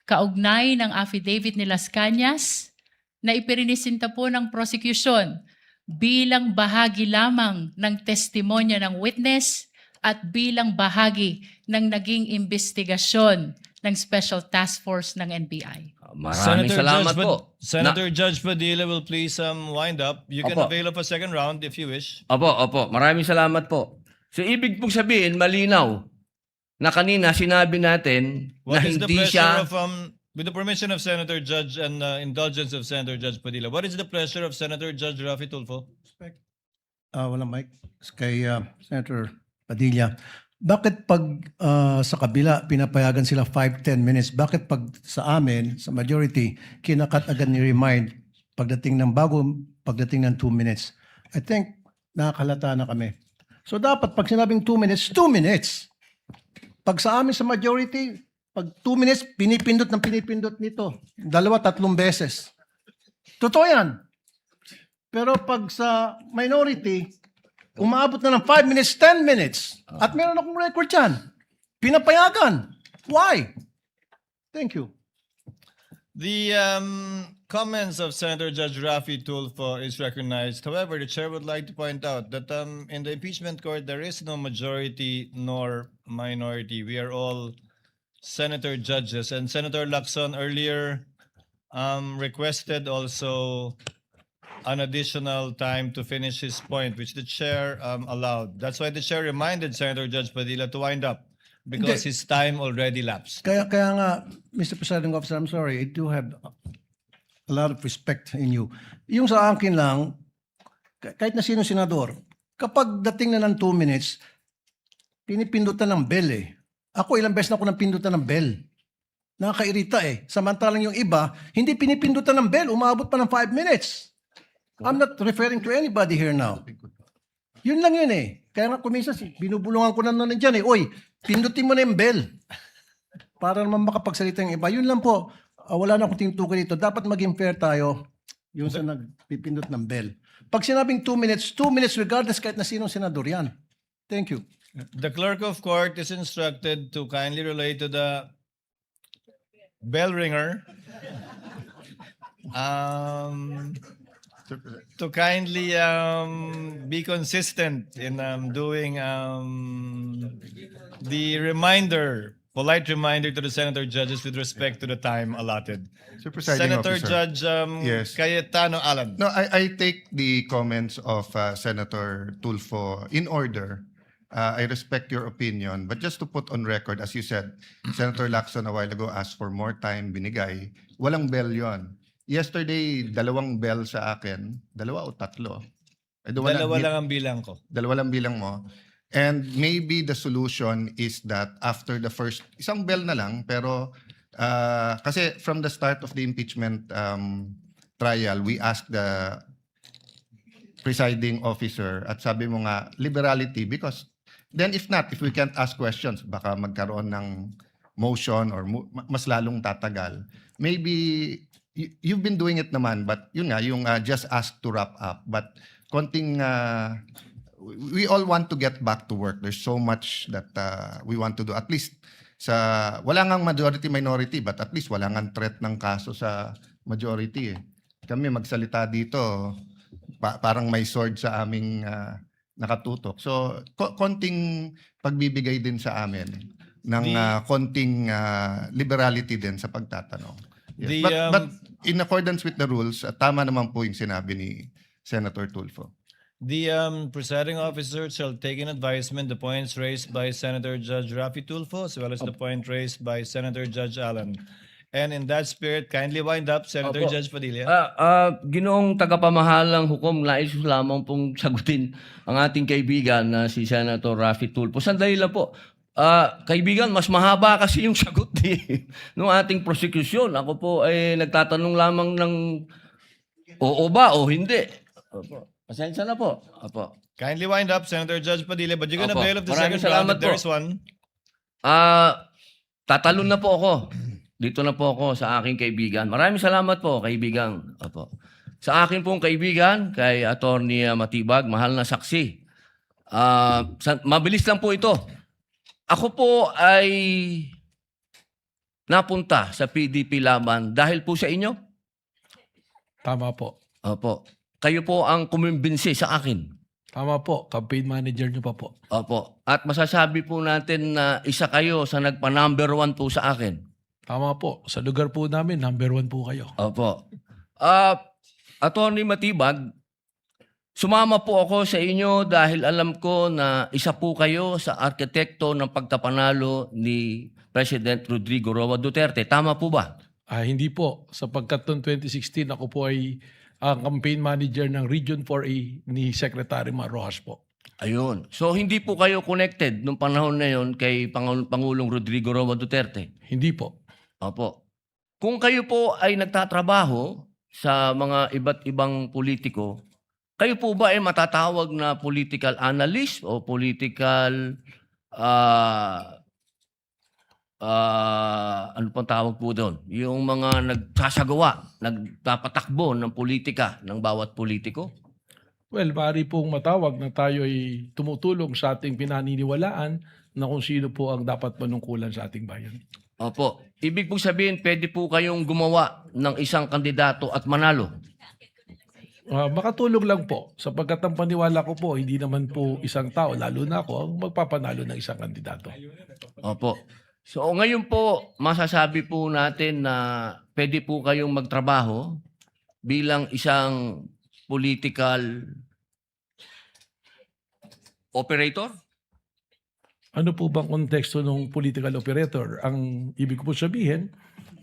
kaugnay ng affidavit ni Las Cañas, na ipirinisinta po ng prosecution bilang bahagi lamang ng testimonya ng witness at bilang bahagi ng naging investigasyon ng Special Task Force ng NBI. Maraming salamat po. Senator Judge Padilla will please wind up. You can Opo. avail of a second round if you wish. Opo. Maraming salamat po. So, ibig pong sabihin, malinaw, na kanina sinabi natin What na is the hindi pleasure siya... of with the permission of Senator Judge and indulgence of Senator Judge Padilla, what is the pleasure of Senator Judge Rafi Tulfo? Walang mic. Kay Senator Padilla. Bakit pag sa kabila pinapayagan sila 5-10 minutes, bakit pag sa amin, sa majority, kinakat agad ni remind pagdating ng 2 minutes? I think nakakalata na kami. So dapat pag sinabing 2 minutes, 2 minutes. Pag sa amin sa majority, pag 2 minutes, pinipindot nito. 2-3 beses. Totoo yan. Pero pag sa minority, umaabot na ng 5 minutes, 10 minutes. At meron akong record yan. Pinapayagan. Why? Thank you. The comments of Senator Judge Rafi Tulfo is recognized. However, the chair would like to point out that in the impeachment court, there is no majority nor minority. We are all senator judges. And Senator Lacson earlier requested also an additional time to finish his point, which the chair allowed. That's why the chair reminded Senator Judge Padilla to wind up because his time already lapsed. Kaya nga, Mr. Presiding Officer, I'm sorry, I do have a lot of respect in you. Yung sa akin lang, kahit na sino senador, kapag dating na ng 2 minutes, pinipindutan ng bell eh. Ako ilang beses na ako napindutan ng bell. Nakakairita eh. Samantalang yung iba, hindi pinipindutan ng bell, umabot pa ng 5 minutes. I'm not referring to anybody here now. Yun lang yun eh. Kaya nga kuminsan, binubulungan ko na nun dyan eh. Oy, pindutin mo na yung bell. Para naman makapagsalita yung iba. Yun lang po. Wala na akong tinutukoy dito. Dapat maging fair tayo yung sa nagpipindot ng bell. Pag sinabing 2 minutes regardless kahit na sinong senador yan. Thank you. The clerk of court is instructed to kindly relate to the bell ringer. To kindly be consistent in doing the polite reminder to the senator judges with respect to the time allotted. Sir Presiding Senator Officer. Judge Yes. Cayetano Alan. No, I take the comments of Senator Tulfo in order. I respect your opinion, but just to put on record, as you said, Senator Lacson a while ago asked for more time, binigay. Walang bell yon. Yesterday, 2 bell sa akin. 2 o 3? Dalawa lang ang bilang ko. 2 lang bilang mo. And maybe the solution is that after the first, isang bell na lang, pero kasi from the start of the impeachment trial, we asked the presiding officer at sabi mo nga, liberality, because then if we can't ask questions, baka magkaroon ng motion or mas lalong tatagal. Maybe you've been doing it naman, but yun nga, yung just ask to wrap up. But konting, we all want to get back to work. There's so much that we want to do. At least, wala ngang majority-minority, but at least wala ngang threat ng kaso sa majority eh. Kami magsalita dito, parang may sword sa aming nakatutok. So, konting pagbibigay din sa amin ng konting liberality din sa pagtatanong. Yes. But in accordance with the rules, tama naman po yung sinabi ni Senator Tulfo. The presiding officer shall take in advisement the points raised by Senator Judge Rafi Tulfo as well as the point raised by Senator Judge Allen. And in that spirit, kindly wind up, Senator Opo. Judge Padilla. Ginoong tagapamahalang hukom, nais ko lamang pong sagutin ang ating kaibigan na si Senator Rafi Tulfo. Sandali lang po. Kaibigan, mas mahaba kasi yung sagot ng ating prosecution. Ako po ay nagtatanong lamang ng oo ba o hindi. Opo. Pasensya na po. Opo. Kindly wind up, Senator Judge Padilla, but you're gonna Opo. bail of the Maraming second round salamat if there po. is one. Tatalon na po ako. Dito na po ako sa aking kaibigan. Maraming salamat po, kaibigan. Opo. Sa akin pong kaibigan, kay Attorney Matibag, mahal na saksi. Mabilis lang po ito. Ako po ay napunta sa PDP Laban dahil po sa inyo. Tama po. Opo. Kayo po ang kumimbinsi sa akin. Tama po. Campaign manager nyo pa po. Opo. At masasabi po natin na isa kayo sa nagpa-number 1 po sa akin. Tama po. Sa lugar po namin, number 1 po kayo. Opo. Attorney Matibag, sumama po ako sa inyo dahil alam ko na isa po kayo sa arkitekto ng pagkapanalo ni President Rodrigo Roa Duterte. Tama po ba? Hindi po. Sapagkat noong 2016, ako po ay ang campaign manager ng Region 4A ni Secretary Mar Rojas po. Ayun. So hindi po kayo connected nung panahon na yon kay Pangulong Rodrigo Roa Duterte? Hindi po. Opo. Kung kayo po ay nagtatrabaho sa mga iba't ibang politiko, kayo po ba ay matatawag na political analyst o political ano pang tawag po doon? Yung mga nagsasagawa, nagpapatakbo ng politika ng bawat politiko? Well, maaari pong matawag na tayo ay tumutulong sa ating pinaniniwalaan na kung sino po ang dapat manungkulan sa ating bayan. Opo. Ibig po sabihin, pwede po kayong gumawa ng isang kandidato at manalo? Makatulong lang po. Sapagkat ang paniwala ko po, hindi naman po isang tao, lalo na ako, ang magpapanalo ng isang kandidato. Opo. So ngayon po, masasabi po natin na pwede po kayong magtrabaho bilang isang political operator? Ano po bang konteksto ng political operator? Ang ibig ko po sabihin,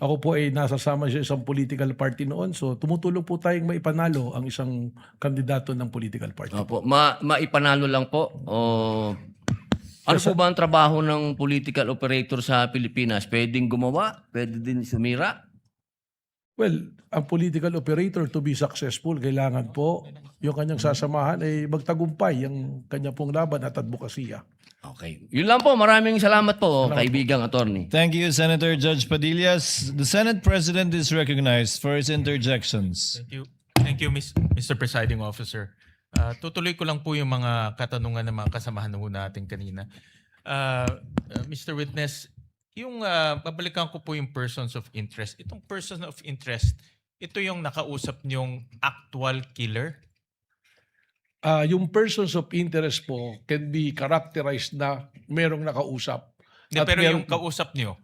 ako po ay nasasama sa isang political party noon. So tumutulong po tayong maipanalo ang isang kandidato ng political party. Opo. Maipanalo lang po? O ano po ba ang trabaho ng political operator sa Pilipinas? Pwedeng gumawa? Pwede din sumira? Well, ang political operator to be successful, kailangan po yung kanyang sasamahan ay magtagumpay ang kanya pong laban at advokasya. Okay. Yun lang po. Maraming salamat po, kaibigang attorney. Thank you, Senator Judge Padilla. The Senate President is recognized for his interjections. Thank you. Thank you, Mr. Presiding Officer. Tutuloy ko lang po yung mga katanungan ng mga kasamahan natin kanina. Mr. Witness, yung babalikan ko po yung persons of interest. Itong persons of interest, ito yung nakausap niyong actual killer? Yung persons of interest po can be characterized na merong nakausap. Pero yung kausap niyo,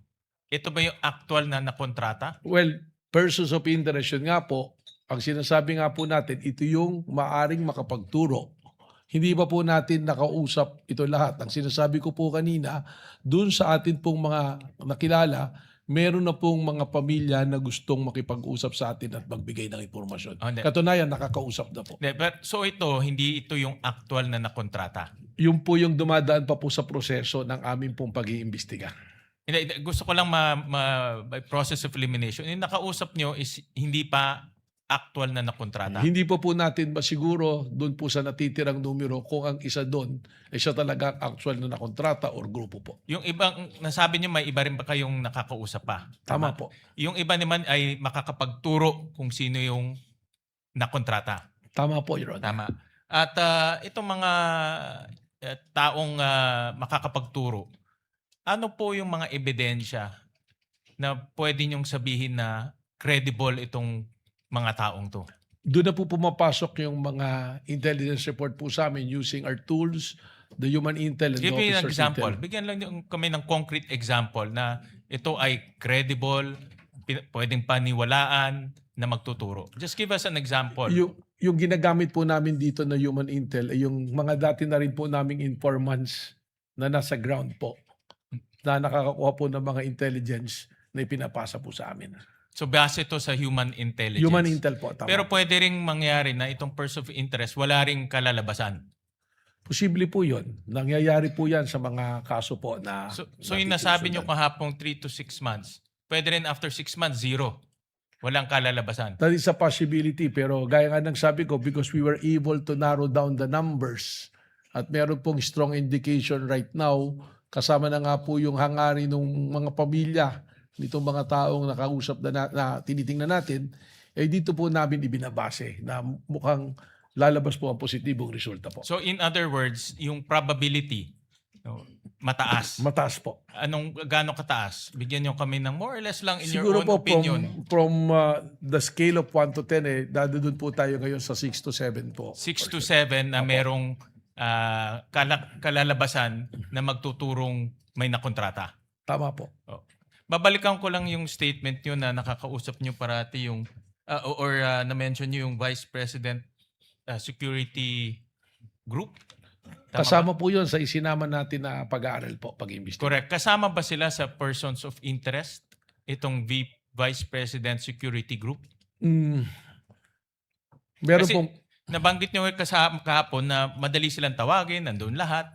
ito ba yung actual na nakontrata? Well, persons of interest yun nga po, ang sinasabi nga po natin, ito yung maaring makapagturo. Hindi pa po natin nakausap ito lahat. Ang sinasabi ko po kanina, dun sa atin pong mga nakilala, meron na pong mga pamilya na gustong makipag-usap sa atin at magbigay ng impormasyon. Katunayan, nakakausap na po. So hindi ito yung actual na nakontrata? Yun po yung dumadaan pa po sa proseso ng aming pong pag-iimbestiga. Gusto ko lang by process of elimination, yung nakausap nyo is hindi pa actual na nakontrata? Hindi po natin masiguro doon po sa natitirang numero kung ang isa doon ay siya talaga ang actual na nakontrata or grupo po. Yung ibang, nasabi niyo may iba rin ba kayong nakakausap pa? Tama po. Yung iba naman ay makakapagturo kung sino yung nakontrata. Tama po, Your Honor. Tama. At itong mga taong makakapagturo, ano po yung mga ebidensya na pwede niyong sabihin na credible itong mga taong to? Doon na po pumapasok yung mga intelligence report po sa amin using our tools, the human intel and the Give me an officer's example. intel. Bigyan lang kami ng concrete example na ito ay credible, pwedeng paniwalaan na magtuturo. Just give us an example. Yung ginagamit po namin dito na human intel ay yung mga dati na rin po naming informants na nasa ground po na nakakakuha po ng mga intelligence na ipinapasa po sa amin. So base ito sa human intelligence. Human intel po, tama. Pero pwede ring mangyari na itong person of interest wala ring kalalabasan. Posible po yun. Nangyayari po yan sa mga kaso po na... So yung nasabi nyo kahapong 3 to 6 months, pwede rin after 6 months, 0. Walang kalalabasan. That is a possibility, pero gaya nga ng sabi ko, because we were able to narrow down the numbers at meron pong strong indication right now, kasama na nga po yung hangarin ng mga pamilya nitong mga taong nakausap na tinitingnan natin, eh dito po namin ibinabase na mukhang lalabas po ang positibong resulta po. So in other words, yung probability, mataas. Mataas po. Gaano kataas? Bigyan nyo kami ng more or less lang in Siguro your own po opinion. from the scale of 1 to 10, dadun po tayo ngayon sa 6 to 7 po. 6 to 7 na merong kalalabasan na magtuturong may nakontrata. Tama po. Oh. Babalikan ko lang yung statement nyo na nakakausap nyo parati yung na-mention nyo yung Vice President Security Group. Tama Kasama ba? po yun sa isinama natin na pag-aaral po, pag-imbestiga. Correct. Kasama ba sila sa persons of interest itong Vice President Security Group? Meron Kasi pong... nabanggit nyo kahapon na madali silang tawagin, nandun lahat.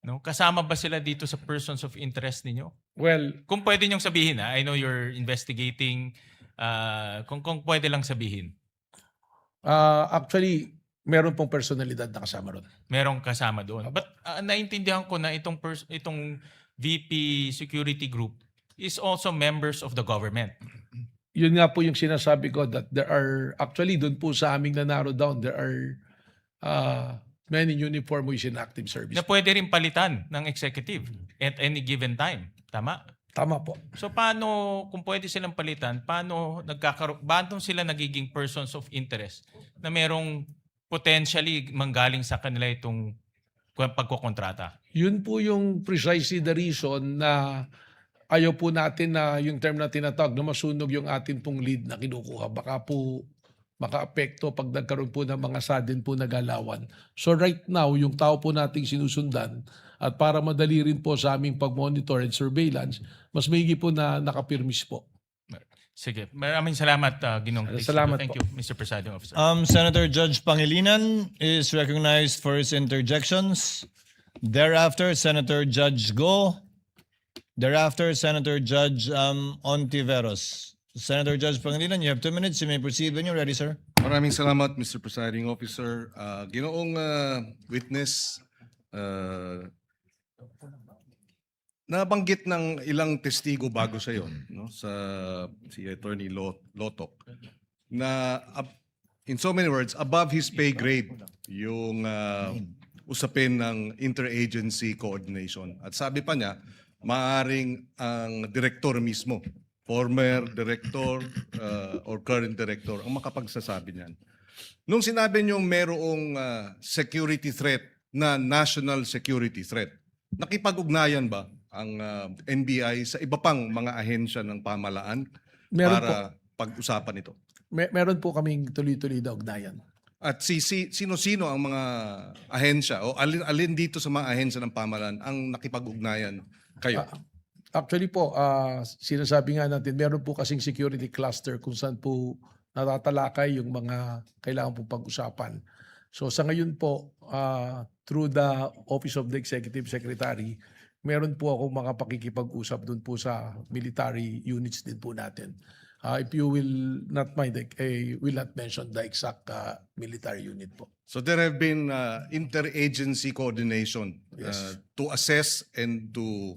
No? Kasama ba sila dito sa persons of interest ninyo? Well, Kung pwede nyong sabihin, I know you're investigating, kung pwede lang sabihin, actually, meron pong personalidad na kasama ron. merong kasama doon. But naintindihan ko na itong VP Security Group is also members of the government. Yun nga po yung sinasabi ko that there are, actually, doon po sa aming na-narrow down, there are many uniform who is in active service. Na pwede rin palitan ng executive at any given time. Tama? Tama po. So paano, kung pwede silang palitan, paano sila nagiging persons of interest na merong potentially manggaling sa kanila itong pagkokontrata? Yun po yung precisely the reason na ayaw po natin na yung term na tinatawag na masunog yung atin pong lead na kinukuha. Baka po maka-apekto pag nagkaroon po ng mga sudden po na galawan. So right now, yung tao po nating sinusundan at para madali rin po sa aming pag-monitor and surveillance, mas maigi po na nakapirmis po. Sige. Maraming salamat, Ginong. Salamat Thank po. you, Mr. Presiding Officer. Senator Judge Pangilinan is recognized for his interjections. Thereafter, Senator Judge Go. Thereafter, Senator Judge Ontiveros. Senator Judge Pangilinan, you have 2 minutes. You may proceed when you're ready, sir. Maraming salamat, Mr. Presiding Officer. Ginoong witness, nabanggit ng ilang testigo bago sa yon, no, si Attorney Lotok, na in so many words, above his pay grade yung usapin ng interagency coordination. At sabi pa niya, maaring ang direktor mismo, former director or current director, ang makapagsasabi niyan. Nung sinabi niyong merong security threat na national security threat, nakipag-ugnayan ba ang NBI sa iba pang mga ahensya ng pamahalaan Meron para pag-usapan ito? Meron po kaming tuloy-tuloy na ugnayan. At sino-sino ang mga ahensya o alin dito sa mga ahensya ng pamahalaan ang nakipag-ugnayan kayo? Actually po, sinasabi nga natin, meron po kasing security cluster kung saan po natatalakay yung mga kailangan po pag-usapan. So sa ngayon po, through the Office of the Executive Secretary, meron po akong makapakikipag-usap dun po sa military units din po natin. If you will not mind, I will not mention the exact military unit po. So there have been interagency coordination to assess and to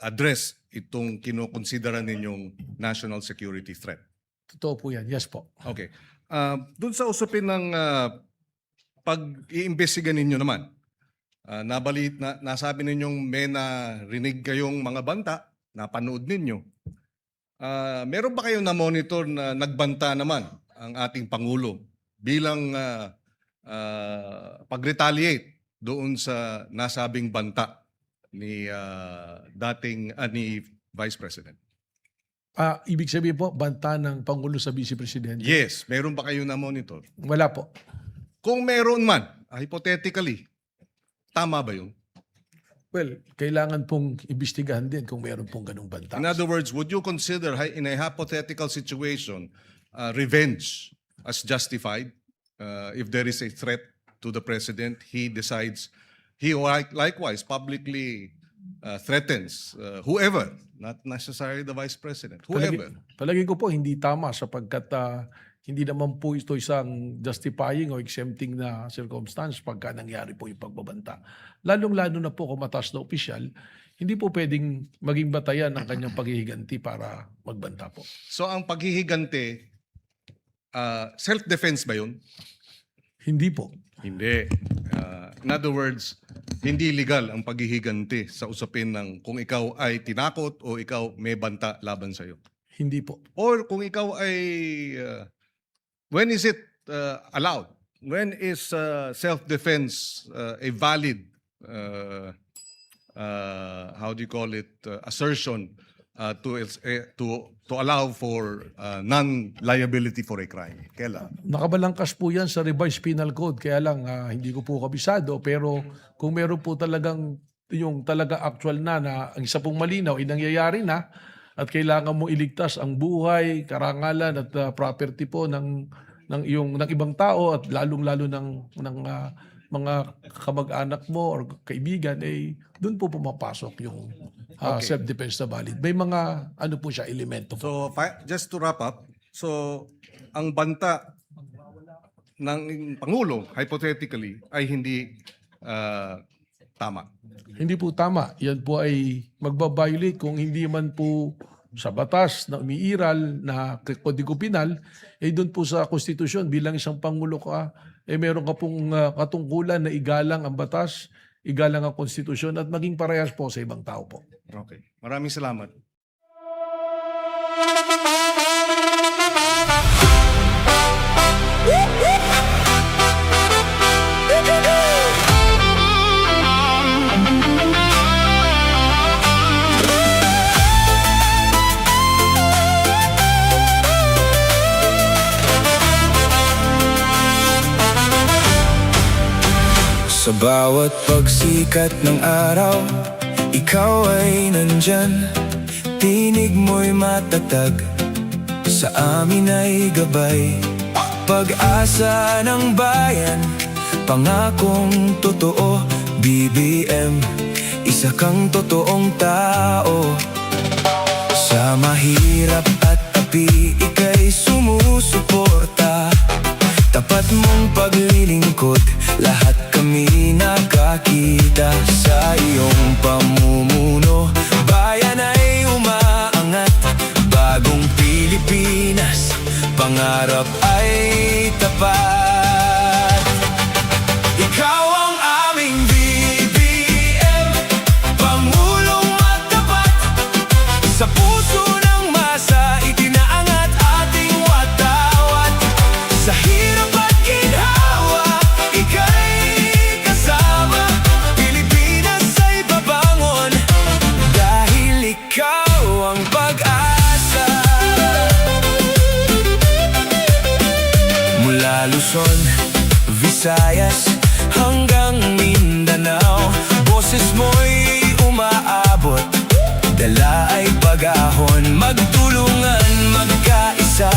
address itong kinokonsidera ninyong national security threat. Totoo po yan. Yes po. Okay. Doon sa usapin ng pag-iimbestiga ninyo naman, nasabi ninyong may narinig kayong mga banta, napanood ninyo. Meron ba kayong na-monitor na nagbanta naman ang ating Pangulo bilang pag-retaliate doon sa nasabing banta ni ni Vice President? Ibig sabihin po, banta ng Pangulo sa Vice Presidente? Yes. Meron ba kayong na-monitor? Wala po. Kung meron man, hypothetically, tama ba yun? Well, kailangan pong imbestigahan din kung meron pong ganung banta. In other words, would you consider in a hypothetical situation revenge as justified if there is a threat to the president? He decides, he likewise publicly threatens whoever, not necessarily the vice president, whoever. Palagi ko po hindi tama sapagkat hindi naman po ito isang justifying o exempting na circumstance pagka nangyari po yung pagbabanta. Lalong-lalo na po kung mataas na opisyal, hindi po pwedeng maging batayan ng kanyang paghihiganti para magbanta po. So ang paghihiganti, self-defense ba yun? Hindi po. Hindi. In other words, hindi legal ang paghihiganti sa usapin ng kung ikaw ay tinakot o ikaw may banta laban sa'yo. Hindi po. Or kung ikaw ay, when is it allowed? When is self-defense a valid, how do you call it, assertion to allow for non-liability for a crime? Kailan? Nakabalangkas po yan sa revised penal code, kaya lang hindi ko po kabisado, pero kung meron po talagang yung talaga actual na ang isa pong malinaw, nangyayari na at kailangan mo iligtas ang buhay, karangalan at property po ng ibang tao at lalong-lalo ng mga kamag-anak mo or kaibigan, doon po pumapasok yung self-defense na valid. May mga po siya, elemento po. So, just to wrap up, so ang banta ng Pangulo, hypothetically, ay hindi tama. Hindi po tama. Yan po ay magbabiolate kung hindi man po sa batas na umiiral na kodigo penal, doon po sa konstitusyon bilang isang Pangulo ka, meron ka pong katungkulan na igalang ang batas, igalang ang konstitusyon at maging parehas po sa ibang tao po. Okay. Maraming salamat. Sa bawat pagsikat ng araw, ikaw ay nandyan. Tinig mo'y matatag, sa amin ay gabay. Pag-asa ng bayan, pangakong totoo. BBM, isa kang totoong tao. Sa mahirap at api, ika'y sumusuporta. Tapat mong paglilingkod, lahat kami nakakita. Sa iyong pamumuno, bayan ay umaangat. Bagong Pilipinas, pangarap ay tapat. Ikaw ang aming BBM, Pangulong matapat. Sa puso ng masa, itinaangat ating watawat. Sa hirap at ginhawa, ika'y kasama. Pilipinas ay babangon, dahil ikaw ang pag-asa. Mula Luzon, Visayas, hanggang Mindanao, boses mo'y umaabot, dala ay pag-ahon. Magtulungan, magkaisa,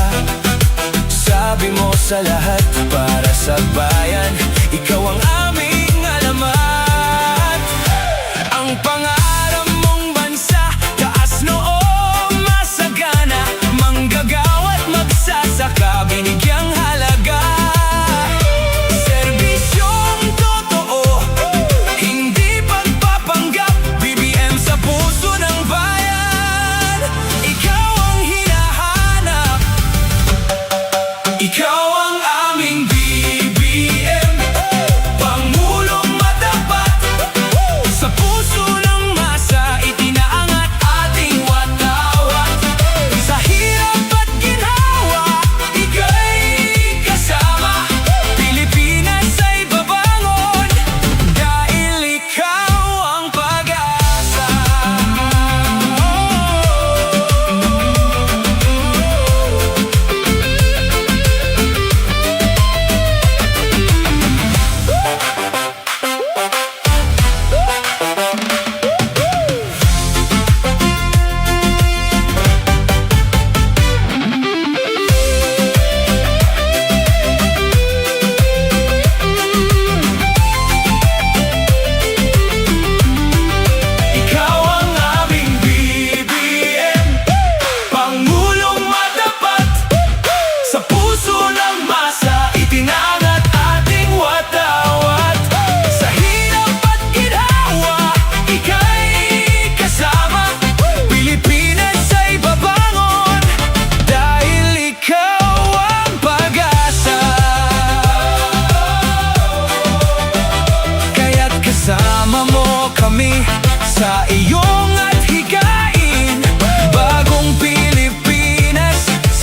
sabi mo sa lahat, para sa bayan, ikaw ang aming alamat. Ang pangarap mong bansa, taas noo, masagana, manggagana.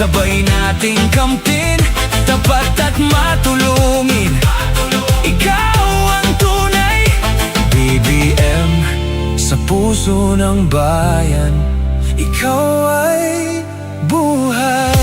sabay nating kamtin, tapat at matulungin. Ikaw ang tunay, BBM, sa puso ng bayan. Ikaw ay buhay.